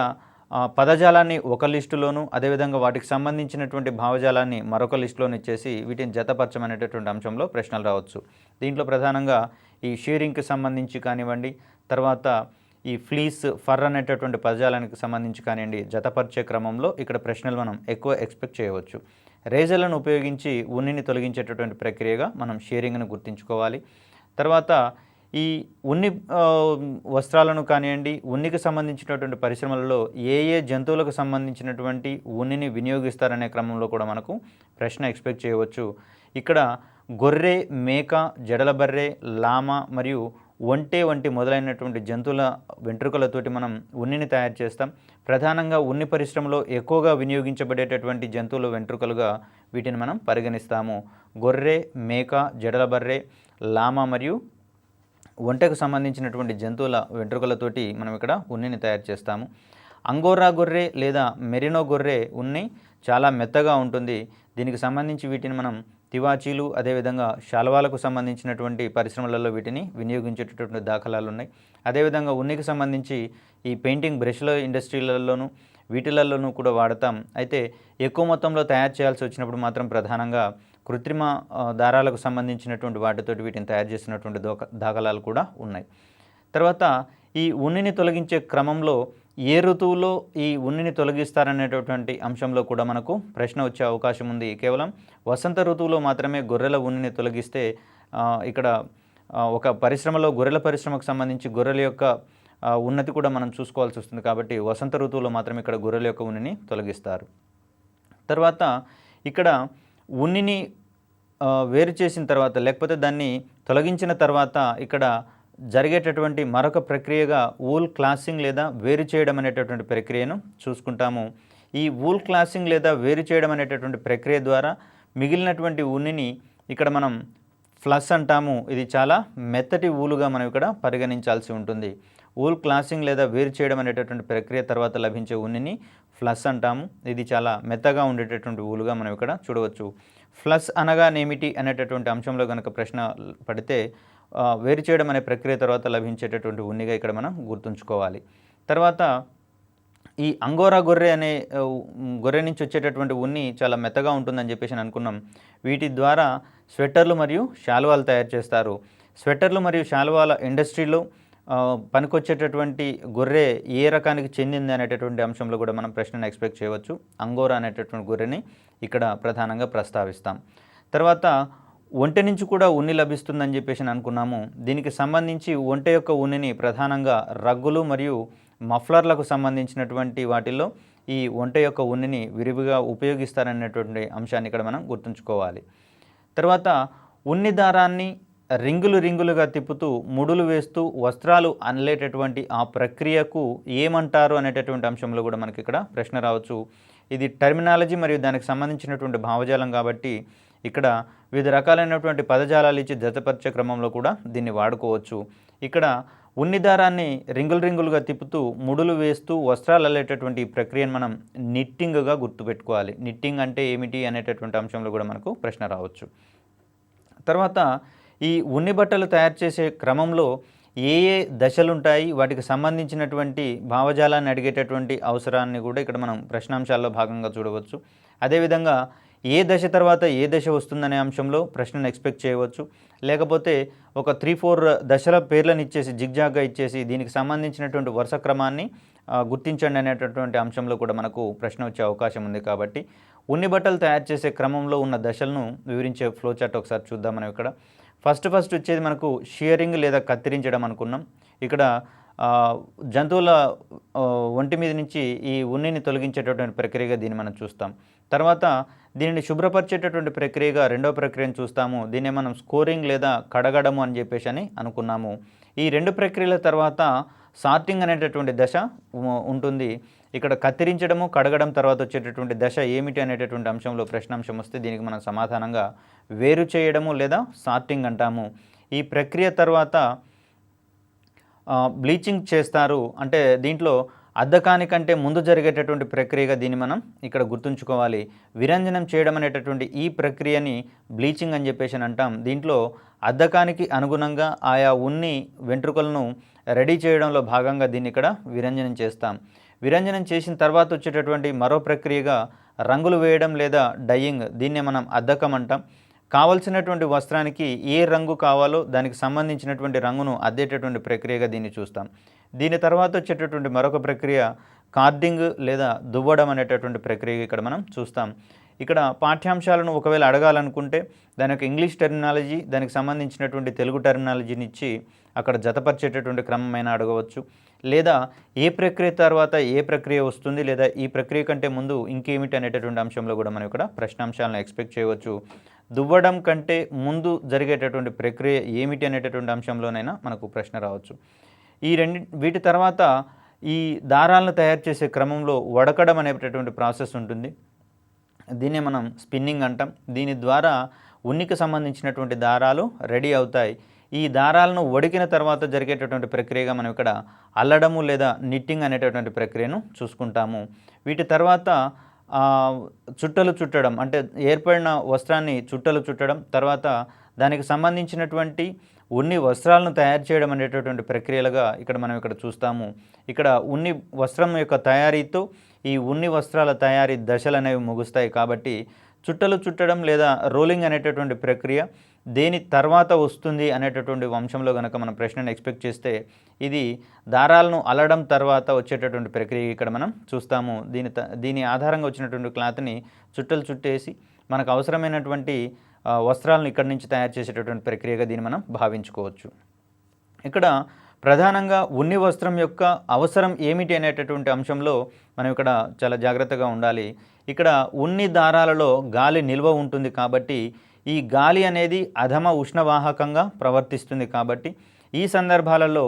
పదజాలాన్ని ఒక లిస్టులోను, అదేవిధంగా వాటికి సంబంధించినటువంటి భావజాలాన్ని మరొక లిస్టులోను ఇచ్చేసి వీటిని జతపరచమనేటటువంటి అంశంలో ప్రశ్నలు రావచ్చు. దీంట్లో ప్రధానంగా ఈ షీరింగ్కి సంబంధించి కానివ్వండి, తర్వాత ఈ ఫ్లీస్, ఫర్ అనేటటువంటి పదజాలానికి సంబంధించి కానివ్వండి, జతపరిచే క్రమంలో ఇక్కడ ప్రశ్నలు మనం ఎక్కువ ఎక్స్పెక్ట్ చేయవచ్చు. రేజర్లను ఉపయోగించి ఉన్నిని తొలగించేటటువంటి ప్రక్రియగా మనం షేరింగ్ను గుర్తుంచుకోవాలి. తర్వాత ఈ ఉన్ని వస్త్రాలను కానివ్వండి, ఉన్నికి సంబంధించినటువంటి పరిశ్రమలలో ఏ ఏ జంతువులకు సంబంధించినటువంటి ఉన్నిని వినియోగిస్తారనే క్రమంలో కూడా మనకు ప్రశ్న ఎక్స్పెక్ట్ చేయవచ్చు. ఇక్కడ గొర్రె, మేక, జడల బర్రె, లామ మరియు ఒంటె వంటి మొదలైనటువంటి జంతువుల వెంట్రుకలతోటి మనం ఉన్నిని తయారు చేస్తాం. ప్రధానంగా ఉన్ని పరిశ్రమలో ఎక్కువగా వినియోగించబడేటటువంటి జంతువుల వెంట్రుకలుగా వీటిని మనం పరిగణిస్తాము. గొర్రె, మేక, జడల బర్రె, లామ మరియు ఒంటెకు సంబంధించినటువంటి జంతువుల వెంట్రుకలతోటి మనం ఇక్కడ ఉన్నిని తయారు చేస్తాము. అంగోరా గొర్రె లేదా మెరినో గొర్రె ఉన్ని చాలా మెత్తగా ఉంటుంది. దీనికి సంబంధించి వీటిని మనం తివాచీలు, అదేవిధంగా శాల్వాలకు సంబంధించినటువంటి పరిశ్రమలలో వీటిని వినియోగించేటటువంటి దాఖలాలు ఉన్నాయి. అదేవిధంగా ఉన్నికి సంబంధించి ఈ పెయింటింగ్ బ్రష్ల ఇండస్ట్రీలలోనూ వీటిలలోనూ కూడా వాడతాం. అయితే ఎక్కువ మొత్తంలో తయారు చేయాల్సి వచ్చినప్పుడు మాత్రం ప్రధానంగా కృత్రిమ దారాలకు సంబంధించినటువంటి వాటితోటి వీటిని తయారు చేసినటువంటి దాఖలాలు కూడా ఉన్నాయి. తర్వాత ఈ ఉన్నిని తొలగించే క్రమంలో ఏ ఋతువులో ఈ ఉన్నిని తొలగిస్తారనేటటువంటి అంశంలో కూడా మనకు ప్రశ్న వచ్చే అవకాశం ఉంది. కేవలం వసంత ఋతువులో మాత్రమే గొర్రెల ఉన్నిని తొలగిస్తే ఇక్కడ ఒక పరిశ్రమలో గొర్రెల పరిశ్రమకు సంబంధించి గొర్రెల యొక్క ఉన్నతి కూడా మనం చూసుకోవాల్సి వస్తుంది. కాబట్టి వసంత ఋతువులో మాత్రమే ఇక్కడ గొర్రెల యొక్క ఉన్నిని తొలగిస్తారు. తర్వాత ఇక్కడ ఉన్నిని వేరు చేసిన తర్వాత లేకపోతే దాన్ని తొలగించిన తర్వాత ఇక్కడ జరిగేటటువంటి మరొక ప్రక్రియగా వూల్ క్లాసింగ్ లేదా వేరు చేయడం అనేటటువంటి ప్రక్రియను చూసుకుంటాము. ఈ వూల్ క్లాసింగ్ లేదా వేరు చేయడం అనేటటువంటి ప్రక్రియ ద్వారా మిగిలినటువంటి ఉన్నిని ఇక్కడ మనం ఫ్లస్ అంటాము. ఇది చాలా మెత్తటి ఊలుగా మనం ఇక్కడ పరిగణించాల్సి ఉంటుంది. వూల్ క్లాసింగ్ లేదా వేరు చేయడం అనేటటువంటి ప్రక్రియ తర్వాత లభించే ఉన్నిని ఫ్లస్ అంటాము. ఇది చాలా మెత్తగా ఉండేటటువంటి ఊలుగా మనం ఇక్కడ చూడవచ్చు. ఫ్లస్ అనగానేమిటి అనేటటువంటి అంశంలో కనుక ప్రశ్న పడితే వేరు చేయడం అనే ప్రక్రియ తర్వాత లభించేటటువంటి ఉన్నిగా ఇక్కడ మనం గుర్తుంచుకోవాలి. తర్వాత ఈ అంగోరా గొర్రె అనే గొర్రె నుంచి వచ్చేటటువంటి ఉన్ని చాలా మెత్తగా ఉంటుందని చెప్పేసి అనుకున్నాం. వీటి ద్వారా స్వెటర్లు మరియు శాలువాలు తయారు చేస్తారు. స్వెటర్లు మరియు శాలువాల ఇండస్ట్రీలో పనికొచ్చేటటువంటి గొర్రె ఏ రకానికి చెందింది అనేటటువంటి అంశంలో కూడా మనం ప్రశ్నను ఎక్స్పెక్ట్ చేయవచ్చు. అంగోరా అనేటటువంటి గొర్రెని ఇక్కడ ప్రధానంగా ప్రస్తావిస్తాం. తర్వాత ఒంటె నుంచి కూడా ఉన్ని లభిస్తుందని చెప్పేసి అనుకున్నాము. దీనికి సంబంధించి ఒంటె యొక్క ఉన్నిని ప్రధానంగా రగ్గులు మరియు మఫ్లర్లకు సంబంధించినటువంటి వాటిల్లో ఈ ఒంటె యొక్క ఉన్నిని విరివిగా ఉపయోగిస్తారనేటువంటి అంశాన్ని ఇక్కడ మనం గుర్తుంచుకోవాలి. తర్వాత ఉన్ని దారాన్ని రింగులుగా తిప్పుతూ ముడులు వేస్తూ వస్త్రాలు అల్లేటటువంటి ఆ ప్రక్రియకు ఏమంటారు అనేటటువంటి అంశంలో కూడా మనకి ఇక్కడ ప్రశ్న రావచ్చు. ఇది టర్మినాలజీ మరియు దానికి సంబంధించినటువంటి భావజాలం కాబట్టి ఇక్కడ వివిధ రకాలైనటువంటి పదజాలాలు ఇచ్చి జతపరిచే క్రమంలో కూడా దీన్ని వాడుకోవచ్చు. ఇక్కడ ఉన్ని దారాన్ని రింగులుగా తిప్పుతూ ముడులు వేస్తూ వస్త్రాలు అల్లేటటువంటి ప్రక్రియను మనం నిట్టింగ్గా గుర్తుపెట్టుకోవాలి. నిట్టింగ్ అంటే ఏమిటి అనేటటువంటి అంశంలో కూడా మనకు ప్రశ్న రావచ్చు. తర్వాత ఈ ఉన్ని బట్టలు తయారు చేసే క్రమంలో ఏ దశలు ఉంటాయి, వాటికి సంబంధించినటువంటి భావజాలాన్ని అడిగేటటువంటి అవసరాన్ని కూడా ఇక్కడ మనం ప్రశ్నాంశాల్లో భాగంగా చూడవచ్చు. అదేవిధంగా ఏ దశ తర్వాత ఏ దశ వస్తుందనే అంశంలో ప్రశ్నను ఎక్స్పెక్ట్ చేయవచ్చు. లేకపోతే ఒక 3-4 దశల పేర్లను ఇచ్చేసి జిగ్జాగ్గా ఇచ్చేసి దీనికి సంబంధించినటువంటి వరుస క్రమాన్ని గుర్తించండి అనేటటువంటి అంశంలో కూడా మనకు ప్రశ్న వచ్చే అవకాశం ఉంది. కాబట్టి ఉన్ని బట్టలు తయారు చేసే క్రమంలో ఉన్న దశలను వివరించే ఫ్లో చార్ట్ ఒకసారి చూద్దాం. మనం ఇక్కడ ఫస్ట్ వచ్చేది మనకు షియరింగ్ లేదా కత్తిరించడం అనుకున్నాం. ఇక్కడ జంతువుల ఒంటి మీద నుంచి ఈ ఉన్నిని తొలగించేటటువంటి ప్రక్రియగా దీన్ని మనం చూస్తాం. తర్వాత దీనిని శుభ్రపరిచేటటువంటి ప్రక్రియగా రెండవ ప్రక్రియను చూస్తాము. దీన్ని మనం స్కోరింగ్ లేదా కడగడము అని చెప్పేసి అనుకున్నాము. ఈ రెండు ప్రక్రియల తర్వాత సార్టింగ్ అనేటటువంటి దశ ఉంటుంది. ఇక్కడ కత్తిరించడము కడగడం తర్వాత వచ్చేటటువంటి దశ ఏమిటి అనేటటువంటి అంశంలో ప్రశ్నాంశం వస్తే దీనికి మనం సమాధానంగా వేరు చేయడము లేదా సార్టింగ్ అంటాము. ఈ ప్రక్రియ తర్వాత బ్లీచింగ్ చేస్తారు. అంటే దీంట్లో అద్దకానికంటే ముందు జరిగేటటువంటి ప్రక్రియగా దీన్ని మనం ఇక్కడ గుర్తుంచుకోవాలి. విరంజనం చేయడం అనేటటువంటి ఈ ప్రక్రియని బ్లీచింగ్ అని చెప్పేసి అంటాం. దీంట్లో అద్దకానికి అనుగుణంగా ఆయా ఉన్ని వెంట్రుకలను రెడీ చేయడంలో భాగంగా దీన్ని ఇక్కడ విరంజనం చేస్తాం. విరంజనం చేసిన తర్వాత వచ్చేటటువంటి మరో ప్రక్రియగా రంగులు వేయడం లేదా డయింగ్, దీన్నే మనం అద్దకం అంటాం. కావలసినటువంటి వస్త్రానికి ఏ రంగు కావాలో దానికి సంబంధించినటువంటి రంగును అద్దేటటువంటి ప్రక్రియగా దీన్ని చూస్తాం. దీని తర్వాత వచ్చేటటువంటి మరొక ప్రక్రియ కార్డింగ్ లేదా దువ్వడం అనేటటువంటి ప్రక్రియ ఇక్కడ మనం చూస్తాం. ఇక్కడ పాఠ్యాంశాలను ఒకవేళ అడగాలనుకుంటే దాని యొక్క ఇంగ్లీష్ టెర్మినాలజీ, దానికి సంబంధించినటువంటి తెలుగు టెర్మినాలజీని ఇచ్చి అక్కడ జతపరిచేటటువంటి క్రమమైన అడగవచ్చు. లేదా ఏ ప్రక్రియ తర్వాత ఏ ప్రక్రియ వస్తుంది, లేదా ఈ ప్రక్రియ కంటే ముందు ఇంకేమిటి అనేటటువంటి అంశంలో కూడా మనం ఇక్కడ ప్రశ్నాంశాలను ఎక్స్పెక్ట్ చేయవచ్చు. దువ్వడం కంటే ముందు జరిగేటటువంటి ప్రక్రియ ఏమిటి అనేటటువంటి అంశంలోనైనా మనకు ప్రశ్న రావచ్చు. వీటి తర్వాత ఈ దారాలను తయారు చేసే క్రమంలో వడకడం అనేటటువంటి ప్రాసెస్ ఉంటుంది. దీన్నే మనం స్పిన్నింగ్ అంటాం. దీని ద్వారా ఉన్నికి సంబంధించినటువంటి దారాలు రెడీ అవుతాయి. ఈ దారాలను వడికిన తర్వాత జరిగేటటువంటి ప్రక్రియగా మనం ఇక్కడ అల్లడము లేదా నిట్టింగ్ అనేటటువంటి ప్రక్రియను చూసుకుంటాము. వీటి తర్వాత చుట్టలు చుట్టడం, అంటే ఏర్పడిన వస్త్రాన్ని చుట్టలు చుట్టడం, తర్వాత దానికి సంబంధించినటువంటి ఉన్ని వస్త్రాలను తయారు చేయడం అనేటటువంటి ప్రక్రియలుగా ఇక్కడ మనం ఇక్కడ చూస్తాము. ఇక్కడ ఉన్ని వస్త్రం యొక్క తయారీతో ఈ ఉన్ని వస్త్రాల తయారీ దశలు అనేవి ముగుస్తాయి. కాబట్టి చుట్టలు చుట్టడం లేదా రోలింగ్ అనేటటువంటి ప్రక్రియ దేని తర్వాత వస్తుంది అనేటటువంటి వంశంలో కనుక మనం ప్రశ్నను ఎక్స్పెక్ట్ చేస్తే ఇది దారాలను అల్లడం తర్వాత వచ్చేటటువంటి ప్రక్రియ ఇక్కడ మనం చూస్తాము. దీని ఆధారంగా వచ్చినటువంటి క్లాత్ని చుట్టలు చుట్టేసి మనకు అవసరమైనటువంటి వస్త్రాలను ఇక్కడి నుంచి తయారు చేసేటటువంటి ప్రక్రియగా దీన్ని మనం భావించుకోవచ్చు. ఇక్కడ ప్రధానంగా ఉన్ని వస్త్రం యొక్క అవసరం ఏమిటి అనేటటువంటి అంశంలో మనం ఇక్కడ చాలా జాగ్రత్తగా ఉండాలి. ఇక్కడ ఉన్ని దారాలలో గాలి నిల్వ ఉంటుంది కాబట్టి ఈ గాలి అనేది అధమ ఉష్ణవాహకంగా ప్రవర్తిస్తుంది. కాబట్టి ఈ సందర్భాలలో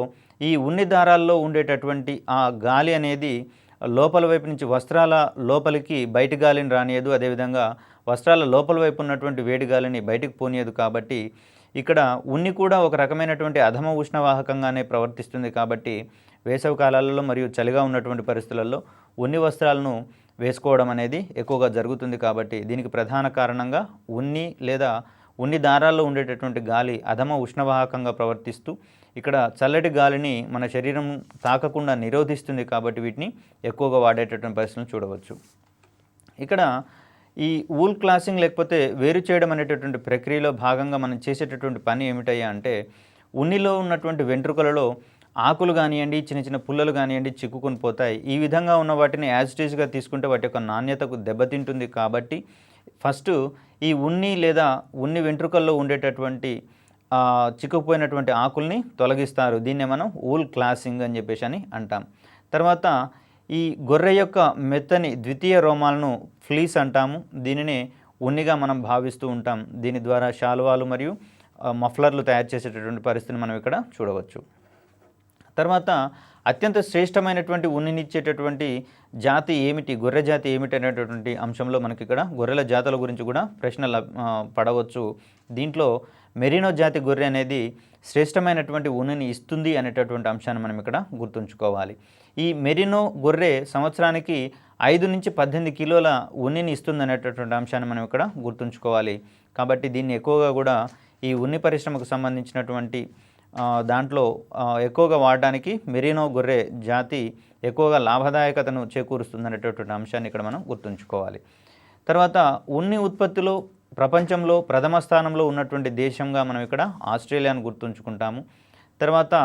ఈ ఉన్ని దారాల్లో ఉండేటటువంటి ఆ గాలి అనేది లోపల వైపు నుంచి వస్త్రాల లోపలికి బయటి గాలిని రానియదు, అదేవిధంగా వస్త్రాల లోపల వైపు ఉన్నటువంటి వేడి గాలిని బయటకు పోనీయదు. కాబట్టి ఇక్కడ ఉన్ని కూడా ఒక రకమైనటువంటి అధమ ఉష్ణవాహకంగానే ప్రవర్తిస్తుంది. కాబట్టి వేసవి కాలాలలో మరియు చలిగా ఉన్నటువంటి పరిస్థితులలో ఉన్ని వస్త్రాలను వేసుకోవడం అనేది ఎక్కువగా జరుగుతుంది. కాబట్టి దీనికి ప్రధాన కారణంగా ఉన్ని లేదా ఉన్ని దారాల్లో ఉండేటటువంటి గాలి అధమ ఉష్ణవాహకంగా ప్రవర్తిస్తూ ఇక్కడ చల్లటి గాలిని మన శరీరం తాకకుండా నిరోధిస్తుంది. కాబట్టి వీటిని ఎక్కువగా వాడేటటువంటి పరిస్థితులను చూడవచ్చు. ఇక్కడ ఈ వూల్ క్లాసింగ్ లేకపోతే వేరు చేయడం అనేటటువంటి ప్రక్రియలో భాగంగా మనం చేసేటటువంటి పని ఏమిటయ్యా అంటే, ఉన్నిలో ఉన్నటువంటి వెంట్రుకలలో ఆకులు కానివ్వండి, చిన్న చిన్న పుల్లలు కానివ్వండి చిక్కుకొని పోతాయి. ఈ విధంగా ఉన్న వాటిని యాజ్ ఇట్ ఈజ్గా తీసుకుంటే వాటి యొక్క నాణ్యతకు దెబ్బతింటుంది. కాబట్టి ఫస్ట్ ఈ ఉన్ని లేదా ఉన్ని వెంట్రుకల్లో ఉండేటటువంటి చిక్కుపోయినటువంటి ఆకుల్ని తొలగిస్తారు. దీన్నే మనం వూల్ క్లాసింగ్ అని చెప్పేసి అని అంటాం. తర్వాత ఈ గొర్రె యొక్క మెత్తని ద్వితీయ రోమాలను ఫ్లీస్ అంటాము. దీనినే ఉన్నిగా మనం భావిస్తూ ఉంటాం. దీని ద్వారా శాలువాలు మరియు మఫ్లర్లు తయారు చేసేటటువంటి పరిస్థితిని మనం ఇక్కడ చూడవచ్చు. తర్వాత అత్యంత శ్రేష్టమైనటువంటి ఉన్నినిచ్చేటటువంటి జాతి ఏమిటి, గొర్రె జాతి ఏమిటి అనేటటువంటి అంశంలో మనకి ఇక్కడ గొర్రెల జాతుల గురించి కూడా ప్రశ్నలు పడవచ్చు. దీంట్లో మెరినో జాతి గొర్రె అనేది శ్రేష్టమైనటువంటి ఉన్నిని ఇస్తుంది అనేటటువంటి అంశాన్ని మనం ఇక్కడ గుర్తుంచుకోవాలి. ఈ మెరినో గొర్రె సంవత్సరానికి 5 నుంచి 18 కిలోల ఉన్నిని ఇస్తుంది అనేటటువంటి అంశాన్ని మనం ఇక్కడ గుర్తుంచుకోవాలి. కాబట్టి దీన్ని ఎక్కువగా కూడా ఈ ఉన్ని పరిశ్రమకు సంబంధించినటువంటి దాంట్లో ఎక్కువగా వాడడానికి మెరినో గొర్రె జాతి ఎక్కువగా లాభదాయకతను చేకూరుస్తుంది అనేటటువంటి అంశాన్ని ఇక్కడ మనం గుర్తుంచుకోవాలి. తర్వాత ఉన్ని ఉత్పత్తిలో ప్రపంచంలో ప్రథమ స్థానంలో ఉన్నటువంటి దేశంగా మనం ఇక్కడ ఆస్ట్రేలియాను గుర్తుంచుకుంటాము. తర్వాత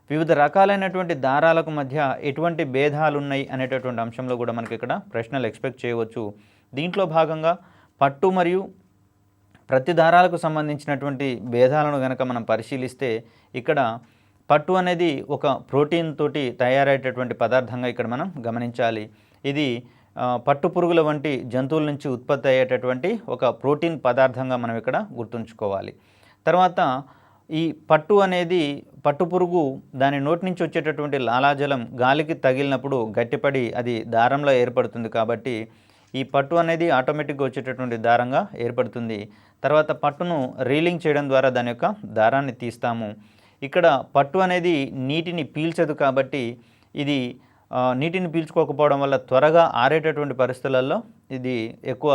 వివిధ రకాలైనటువంటి దారాలకు మధ్య ఎటువంటి భేదాలు ఉన్నాయి అనేటటువంటి అంశంలో కూడా మనకి ఇక్కడ ప్రశ్నలు ఎక్స్పెక్ట్ చేయవచ్చు. దీంట్లో భాగంగా పట్టు మరియు ప్రతి దారాలకు సంబంధించినటువంటి భేదాలను కనుక మనం పరిశీలిస్తే ఇక్కడ పట్టు అనేది ఒక ప్రోటీన్ తోటి తయారయ్యేటటువంటి పదార్థంగా ఇక్కడ మనం గమనించాలి. ఇది పట్టు పురుగుల వంటి జంతువుల నుంచి ఉత్పత్తి అయ్యేటటువంటి ఒక ప్రోటీన్ పదార్థంగా మనం ఇక్కడ గుర్తుంచుకోవాలి. తర్వాత ఈ పట్టు అనేది పట్టు పురుగు దాని నోటి నుంచి వచ్చేటటువంటి లాలాజలం గాలికి తగిలినప్పుడు గట్టిపడి అది దారంలో ఏర్పడుతుంది. కాబట్టి ఈ పట్టు అనేది ఆటోమేటిక్గా వచ్చేటటువంటి దారంగా ఏర్పడుతుంది. తర్వాత పట్టును రీలింగ్ చేయడం ద్వారా దాని యొక్క దారాన్ని తీస్తాము. ఇక్కడ పట్టు అనేది నీటిని పీల్చదు. కాబట్టి ఇది నీటిని పీల్చుకోకపోవడం వల్ల త్వరగా ఆరేటటువంటి పరిస్థితులలో ఇది ఎక్కువ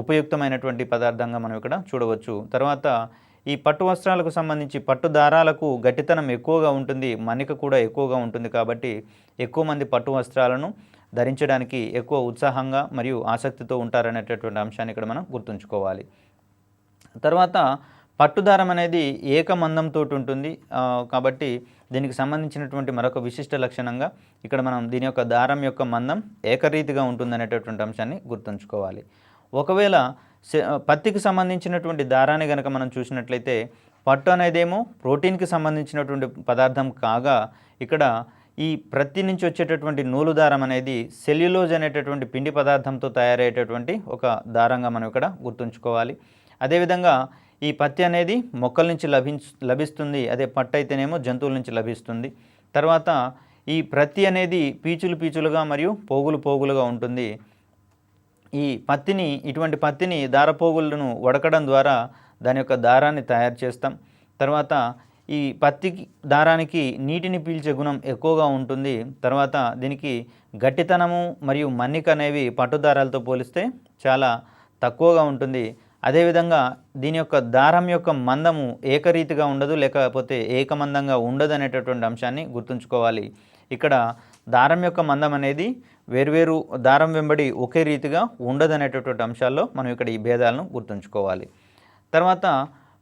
ఉపయుక్తమైనటువంటి పదార్థంగా మనం ఇక్కడ చూడవచ్చు. తర్వాత ఈ పట్టు వస్త్రాలకు సంబంధించి పట్టు దారాలకు గట్టితనం ఎక్కువగా ఉంటుంది, మన్నిక కూడా ఎక్కువగా ఉంటుంది. కాబట్టి ఎక్కువ మంది పట్టు వస్త్రాలను ధరించడానికి ఎక్కువ ఉత్సాహంగా మరియు ఆసక్తితో ఉంటారనేటటువంటి అంశాన్ని ఇక్కడ మనం గుర్తుంచుకోవాలి. తర్వాత పట్టుదారం అనేది ఏకమందంతో ఉంటుంది. కాబట్టి దీనికి సంబంధించినటువంటి మరొక విశిష్ట లక్షణంగా ఇక్కడ మనం దీని యొక్క దారం యొక్క మందం ఏకరీతిగా ఉంటుందనేటటువంటి అంశాన్ని గుర్తుంచుకోవాలి. ఒకవేళ పత్తికి సంబంధించినటువంటి దారాన్ని కనుక మనం చూసినట్లయితే పట్టు అనేదేమో ప్రోటీన్కి సంబంధించినటువంటి పదార్థం కాగా ఇక్కడ ఈ ప్రత్తి నుంచి వచ్చేటటువంటి నూలు దారం అనేది సెల్యులోజ్ అనేటటువంటి పిండి పదార్థంతో తయారయ్యేటటువంటి ఒక దారంగా మనం ఇక్కడ గుర్తుంచుకోవాలి. అదేవిధంగా ఈ పత్తి అనేది మొక్కల నుంచి లభిస్తుంది. అదే పట్టు అయితేనేమో జంతువుల నుంచి లభిస్తుంది. తర్వాత ఈ ప్రత్తి అనేది పీచులు పీచులుగా మరియు పోగులు పోగులుగా ఉంటుంది. ఈ పత్తిని ఇటువంటి పత్తిని దారపోగులను వడకడం ద్వారా దాని యొక్క దారాన్ని తయారు చేస్తాం. తర్వాత ఈ పత్తి దారానికి నీటిని పీల్చే గుణం ఎక్కువగా ఉంటుంది. తర్వాత దీనికి గట్టితనము మరియు మన్నిక అనేవి పట్టుదారాలతో పోలిస్తే చాలా తక్కువగా ఉంటుంది. అదేవిధంగా దీని యొక్క దారం యొక్క మందము ఏకరీతిగా ఉండదు, లేకపోతే ఏకమందంగా ఉండదు అనేటటువంటి అంశాన్ని గుర్తుంచుకోవాలి. ఇక్కడ దారం యొక్క మందం అనేది వేర్వేరు దారం వెంబడి ఒకే రీతిగా ఉండదనేటటువంటి అంశాల్లో మనం ఇక్కడ ఈ భేదాలను గుర్తుంచుకోవాలి. తర్వాత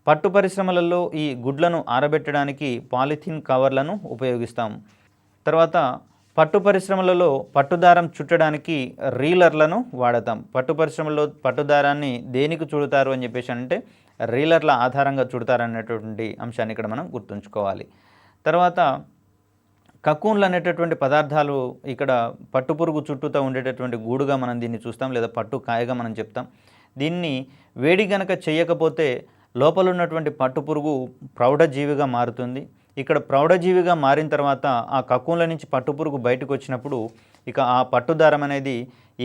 పట్టు పరిశ్రమలలో ఈ గుడ్లను ఆరబెట్టడానికి పాలిథిన్ కవర్లను ఉపయోగిస్తాము. తర్వాత పట్టు పరిశ్రమలలో పట్టుదారం చుట్టడానికి రీలర్లను వాడతాం. పట్టు పరిశ్రమలో పట్టుదారాన్ని దేనికి చుడతారు అని చెప్పేసి అంటే రీలర్ల ఆధారంగా చుడతారనేటువంటి అంశాన్ని ఇక్కడ మనం గుర్తుంచుకోవాలి. తర్వాత కకూన్లు అనేటటువంటి పదార్థాలు ఇక్కడ పట్టుపురుగు చుట్టూతో ఉండేటటువంటి గూడుగా మనం దీన్ని చూస్తాం, లేదా పట్టు కాయగా మనం చెప్తాం. దీన్ని వేడి గనక చేయకపోతే లోపల ఉన్నటువంటి పట్టుపురుగు ప్రౌఢజీవిగా మారుతుంది. ఇక్కడ ప్రౌఢజీవిగా మారిన తర్వాత ఆ కకూన్ల నుంచి పట్టుపురుగు బయటకు వచ్చినప్పుడు ఇక ఆ పట్టుదారం అనేది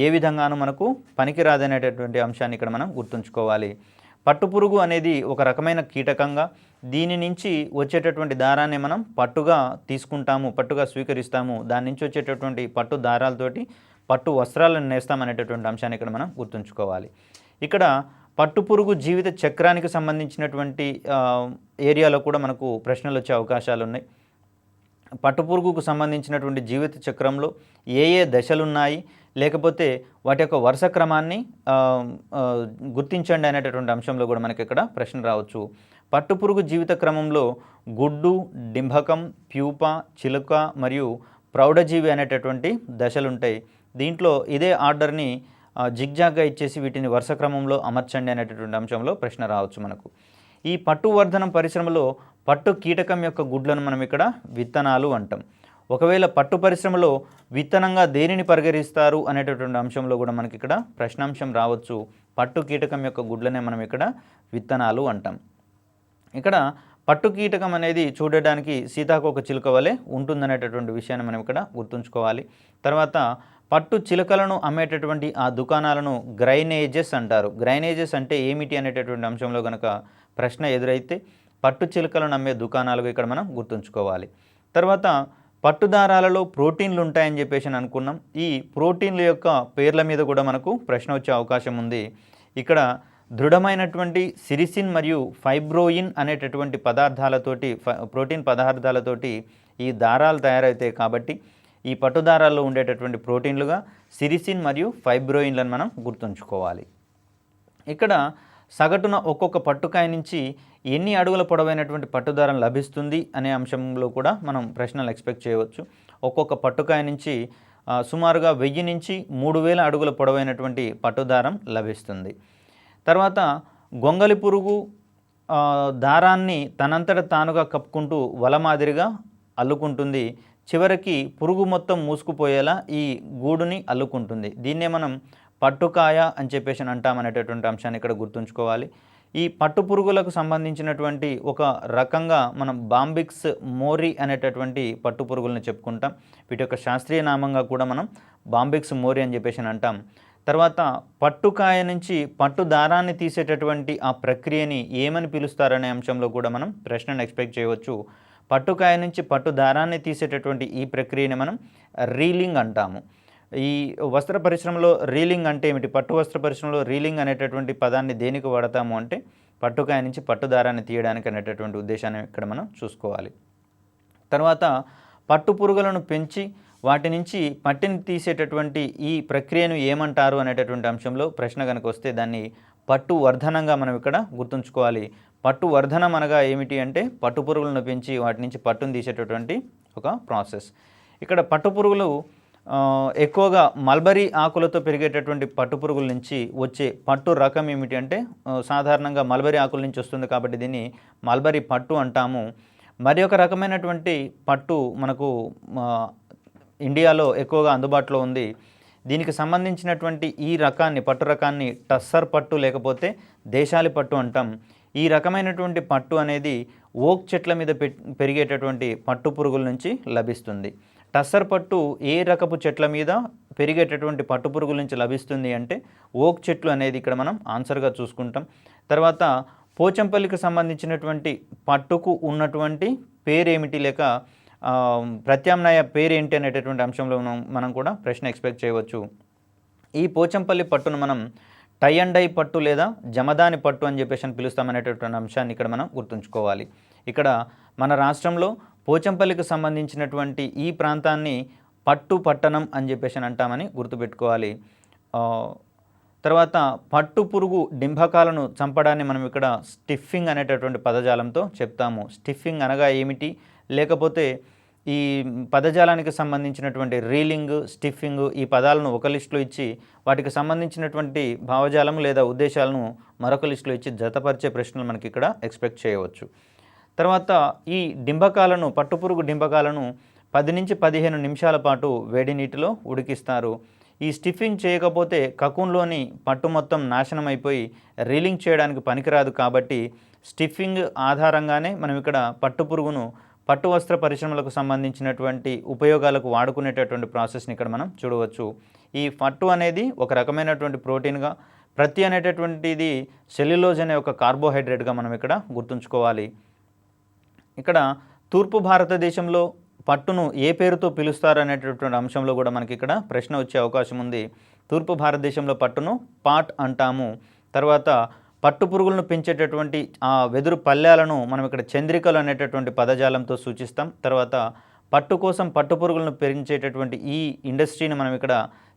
ఏ విధంగానూ మనకు పనికిరాదనేటటువంటి అంశాన్ని ఇక్కడ మనం గుర్తుంచుకోవాలి. పట్టుపురుగు అనేది ఒక రకమైన కీటకంగా దీని నుంచి వచ్చేటటువంటి దారాన్ని మనం పట్టుగా తీసుకుంటాము, పట్టుగా స్వీకరిస్తాము. దాని నుంచి వచ్చేటటువంటి పట్టు దారాలతోటి పట్టు వస్త్రాలను నేస్తామనేటటువంటి అంశాన్ని ఇక్కడ మనం గుర్తుంచుకోవాలి. ఇక్కడ పట్టుపురుగు జీవిత చక్రానికి సంబంధించినటువంటి ఏరియాలో కూడా మనకు ప్రశ్నలు వచ్చే అవకాశాలు ఉన్నాయి. పట్టుపురుగుకు సంబంధించినటువంటి జీవిత చక్రంలో ఏ ఏ దశలున్నాయి, లేకపోతే వాటి యొక్క వరుస క్రమాన్ని గుర్తించండి అనేటటువంటి అంశంలో కూడా మనకి ఇక్కడ ప్రశ్న రావచ్చు. పట్టుపురుగు జీవిత క్రమంలో గుడ్డు, డింభకం, ప్యూప, చిలుక మరియు ప్రౌఢజీవి అనేటటువంటి దశలుంటాయి. దీంట్లో ఇదే ఆర్డర్ని జిగ్జాగ్గా ఇచ్చేసి వీటిని వరుస క్రమంలో అమర్చండి అనేటటువంటి అంశంలో ప్రశ్న రావచ్చు మనకు. ఈ పట్టువర్ధనం పరిశ్రమలో పట్టు కీటకం యొక్క గుడ్లను మనం ఇక్కడ విత్తనాలు అంటాం. ఒకవేళ పట్టు పరిశ్రమలో విత్తనంగా దేనిని పరిగణిస్తారు అనేటటువంటి అంశంలో కూడా మనకి ఇక్కడ ప్రశ్నాంశం రావచ్చు. పట్టు కీటకం యొక్క గుడ్లనే మనం ఇక్కడ విత్తనాలు అంటాం. ఇక్కడ పట్టు కీటకం అనేది చూడడానికి సీతాకోక చిలుక వలె ఉంటుందనేటటువంటి విషయాన్ని మనం ఇక్కడ గుర్తుంచుకోవాలి. తర్వాత పట్టు చిలుకలను అమ్మేటటువంటి ఆ దుకాణాలను గ్రైనేజెస్ అంటారు. గ్రైనేజెస్ అంటే ఏమిటి అనేటటువంటి అంశంలో కనుక ప్రశ్న ఎదురైతే పట్టు చిలుకలను అమ్మే దుకాణాలుగా ఇక్కడ మనం గుర్తుంచుకోవాలి. తర్వాత పట్టుదారాలలో ప్రోటీన్లు ఉంటాయని చెప్పేసి అనుకున్నాం. ఈ ప్రోటీన్ల యొక్క పేర్ల మీద కూడా మనకు ప్రశ్న వచ్చే అవకాశం ఉంది. ఇక్కడ దృఢమైనటువంటి సిరిసిన్ మరియు ఫైబ్రోయిన్ అనేటటువంటి పదార్థాలతోటి ప్రోటీన్ పదార్థాలతోటి ఈ దారాలు తయారవుతాయి. కాబట్టి ఈ పట్టుదారాల్లో ఉండేటటువంటి ప్రోటీన్లుగా సిరిసిన్ మరియు ఫైబ్రోయిన్లను మనం గుర్తుంచుకోవాలి. ఇక్కడ సగటున ఒక్కొక్క పట్టుకాయ నుంచి ఎన్ని అడుగుల పొడవైనటువంటి పట్టుదారం లభిస్తుంది అనే అంశంలో కూడా మనం ప్రశ్నలు ఎక్స్పెక్ట్ చేయవచ్చు. ఒక్కొక్క పట్టుకాయ నుంచి సుమారుగా 1000 నుంచి 3000 అడుగుల పొడవైనటువంటి పట్టుదారం లభిస్తుంది. తర్వాత గొంగలి పురుగు దారాన్ని తనంతట తానుగా కప్పుకుంటూ వల మాదిరిగా అల్లుకుంటుంది. చివరికి పురుగు మొత్తం మూసుకుపోయేలా ఈ గూడుని అల్లుకుంటుంది. దీన్నే మనం పట్టుకాయ అని చెప్పేసి అంటామనేటటువంటి అంశాన్ని ఇక్కడ గుర్తుంచుకోవాలి. ఈ పట్టు పురుగులకు సంబంధించినటువంటి ఒక రకంగా మనం బాంబిక్స్ మోరీ అనేటటువంటి పట్టు పురుగులను చెప్పుకుంటాం. వీటి యొక్క శాస్త్రీయ నామంగా కూడా మనం బాంబిక్స్ మోరీ అని చెప్పేసి అంటాం. తర్వాత పట్టుకాయ నుంచి పట్టు దారాన్ని తీసేటటువంటి ఆ ప్రక్రియని ఏమని పిలుస్తారనే అంశంలో కూడా మనం ప్రశ్నను ఎక్స్పెక్ట్ చేయవచ్చు. పట్టుకాయ నుంచి పట్టు దారాన్ని తీసేటటువంటి ఈ ప్రక్రియని మనం రీలింగ్ అంటాము. ఈ వస్త్ర పరిశ్రమలో రీలింగ్ అంటే ఏమిటి? పట్టు వస్త్ర పరిశ్రమలో రీలింగ్ అనేటటువంటి పదాన్ని దేనికి వాడతాము అంటే పట్టుకాయ నుంచి పట్టు దారాన్ని తీయడానికి అనేటటువంటి ఉద్దేశాన్ని ఇక్కడ మనం చూసుకోవాలి. తర్వాత పట్టు పురుగులను పెంచి వాటి నుంచి పట్టిని తీసేటటువంటి ఈ ప్రక్రియను ఏమంటారు అనేటటువంటి అంశంలో ప్రశ్న కనుక వస్తే దాన్ని పట్టు వర్ధనంగా మనం ఇక్కడ గుర్తుంచుకోవాలి. పట్టు వర్ధనం అనగా ఏమిటి అంటే పట్టు పురుగులను పెంచి వాటి నుంచి పట్టును తీసేటటువంటి ఒక ప్రాసెస్. ఇక్కడ పట్టు పురుగులు ఎక్కువగా మల్బరీ ఆకులతో పెరిగేటటువంటి పట్టు పురుగుల నుంచి వచ్చే పట్టు రకం ఏమిటి అంటే సాధారణంగా మల్బరీ ఆకుల నుంచి వస్తుంది కాబట్టి దీన్ని మల్బరీ పట్టు అంటాము. మరి ఒక రకమైనటువంటి పట్టు మనకు ఇండియాలో ఎక్కువగా అందుబాటులో ఉంది. దీనికి సంబంధించినటువంటి ఈ రకాన్ని పట్టు రకాన్ని టస్సర్ పట్టు లేకపోతే దేశాలి పట్టు అంటాం. ఈ రకమైనటువంటి పట్టు అనేది ఓక్ చెట్ల మీద పెరిగేటటువంటి పట్టు పురుగుల నుంచి లభిస్తుంది. టస్సర్ పట్టు ఏ రకపు చెట్ల మీద పెరిగేటటువంటి పట్టు పురుగుల నుంచి లభిస్తుంది అంటే ఓక్ చెట్లు అనేది ఇక్కడ మనం ఆన్సర్గా చూసుకుంటాం. తర్వాత పోచంపల్లికి సంబంధించినటువంటి పట్టుకు ఉన్నటువంటి పేరేమిటి లేక ప్రత్యామ్నాయ పేరేంటి అనేటటువంటి అంశంలో మనం కూడా ప్రశ్న ఎక్స్పెక్ట్ చేయవచ్చు. ఈ పోచంపల్లి పట్టును మనం టై అండ్ డై పట్టు లేదా జమదాని పట్టు అని చెప్పేసి పిలుస్తామనేటటువంటి అంశాన్ని ఇక్కడ మనం గుర్తుంచుకోవాలి. ఇక్కడ మన రాష్ట్రంలో పోచంపల్లికి సంబంధించినటువంటి ఈ ప్రాంతాన్ని పట్టు పట్టణం అని చెప్పేసి అంటామని గుర్తుపెట్టుకోవాలి. తర్వాత పట్టు పురుగు డింభకాలను చంపడాన్ని మనం ఇక్కడ స్టిఫింగ్ అనేటటువంటి పదజాలంతో చెప్తాము. స్టిఫింగ్ అనగా ఏమిటి, లేకపోతే ఈ పదజాలానికి సంబంధించినటువంటి రీలింగ్, స్టిఫింగ్ ఈ పదాలను ఒక లిస్టులో ఇచ్చి వాటికి సంబంధించినటువంటి భావజాలం లేదా ఉద్దేశాలను మరొక లిస్టులో ఇచ్చి జతపరిచే ప్రశ్నలు మనకి ఇక్కడ ఎక్స్పెక్ట్ చేయవచ్చు. తర్వాత ఈ డింబకాలను పట్టుపురుగు డింబకాలను 10 నుంచి 15 నిమిషాల పాటు వేడి నీటిలో ఉడికిస్తారు. ఈ స్టిఫింగ్ చేయకపోతే కకూన్లోని పట్టు మొత్తం నాశనం అయిపోయి రీలింగ్ చేయడానికి పనికిరాదు. కాబట్టి స్టిఫింగ్ ఆధారంగానే మనం ఇక్కడ పట్టుపురుగును పట్టు వస్త్ర పరిశ్రమలకు సంబంధించినటువంటి ఉపయోగాలకు వాడుకునేటటువంటి ప్రాసెస్ని ఇక్కడ మనం చూడవచ్చు. ఈ పట్టు అనేది ఒక రకమైనటువంటి ప్రోటీన్గా, ప్రతి అనేటటువంటిది సెల్యులోజ్ అనే ఒక కార్బోహైడ్రేట్గా మనం ఇక్కడ గుర్తుంచుకోవాలి. ఇక్కడ తూర్పు భారతదేశంలో పట్టును ఏ పేరుతో పిలుస్తారు అనేటటువంటి అంశంలో కూడా మనకి ఇక్కడ ప్రశ్న వచ్చే అవకాశం ఉంది. తూర్పు భారతదేశంలో పట్టును పాట్ అంటాము. తర్వాత పట్టు పురుగులను పెంచేటటువంటి ఆ వెదురు పళ్ళాలను మనం ఇక్కడ చంద్రికలు అనేటటువంటి పదజాలంతో సూచిస్తాం. తర్వాత పట్టు కోసం పట్టు పురుగులను పెంచేటటువంటి ఈ ఇండస్ట్రీని మనం ఇక్కడ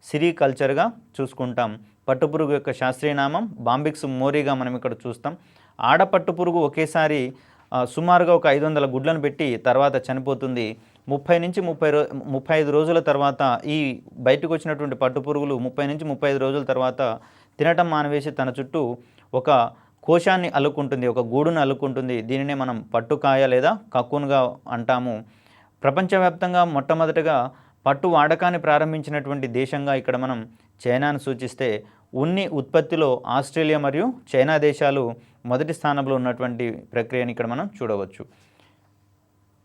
సిరికల్చర్గా చూసుకుంటాం. పట్టుపురుగు యొక్క శాస్త్రీయ నామం బాంబిక్స్ మోరీగా మనం ఇక్కడ చూస్తాం. ఆడపట్టు పురుగు ఒకేసారి సుమారుగా ఒక 500 గుడ్లను పెట్టి తర్వాత చనిపోతుంది. 30 నుంచి 35 రోజుల తర్వాత ఈ బయటకు వచ్చినటువంటి పట్టు పురుగులు 30 నుంచి 35 రోజుల తర్వాత తినటం మానివేసి తన చుట్టూ ఒక కోశాన్ని అల్లుకుంటుంది, ఒక గూడును అల్లుకుంటుంది. దీనినే మనం పట్టుకాయ లేదా కక్కున్గా అంటాము. ప్రపంచవ్యాప్తంగా మొట్టమొదటగా పట్టు వాడకాన్ని ప్రారంభించినటువంటి దేశంగా ఇక్కడ మనం చైనాను సూచిస్తే, ఉన్ని ఉత్పత్తిలో ఆస్ట్రేలియా మరియు చైనా దేశాలు మొదటి స్థానంలో ఉన్నటువంటి ప్రక్రియని ఇక్కడ మనం చూడవచ్చు.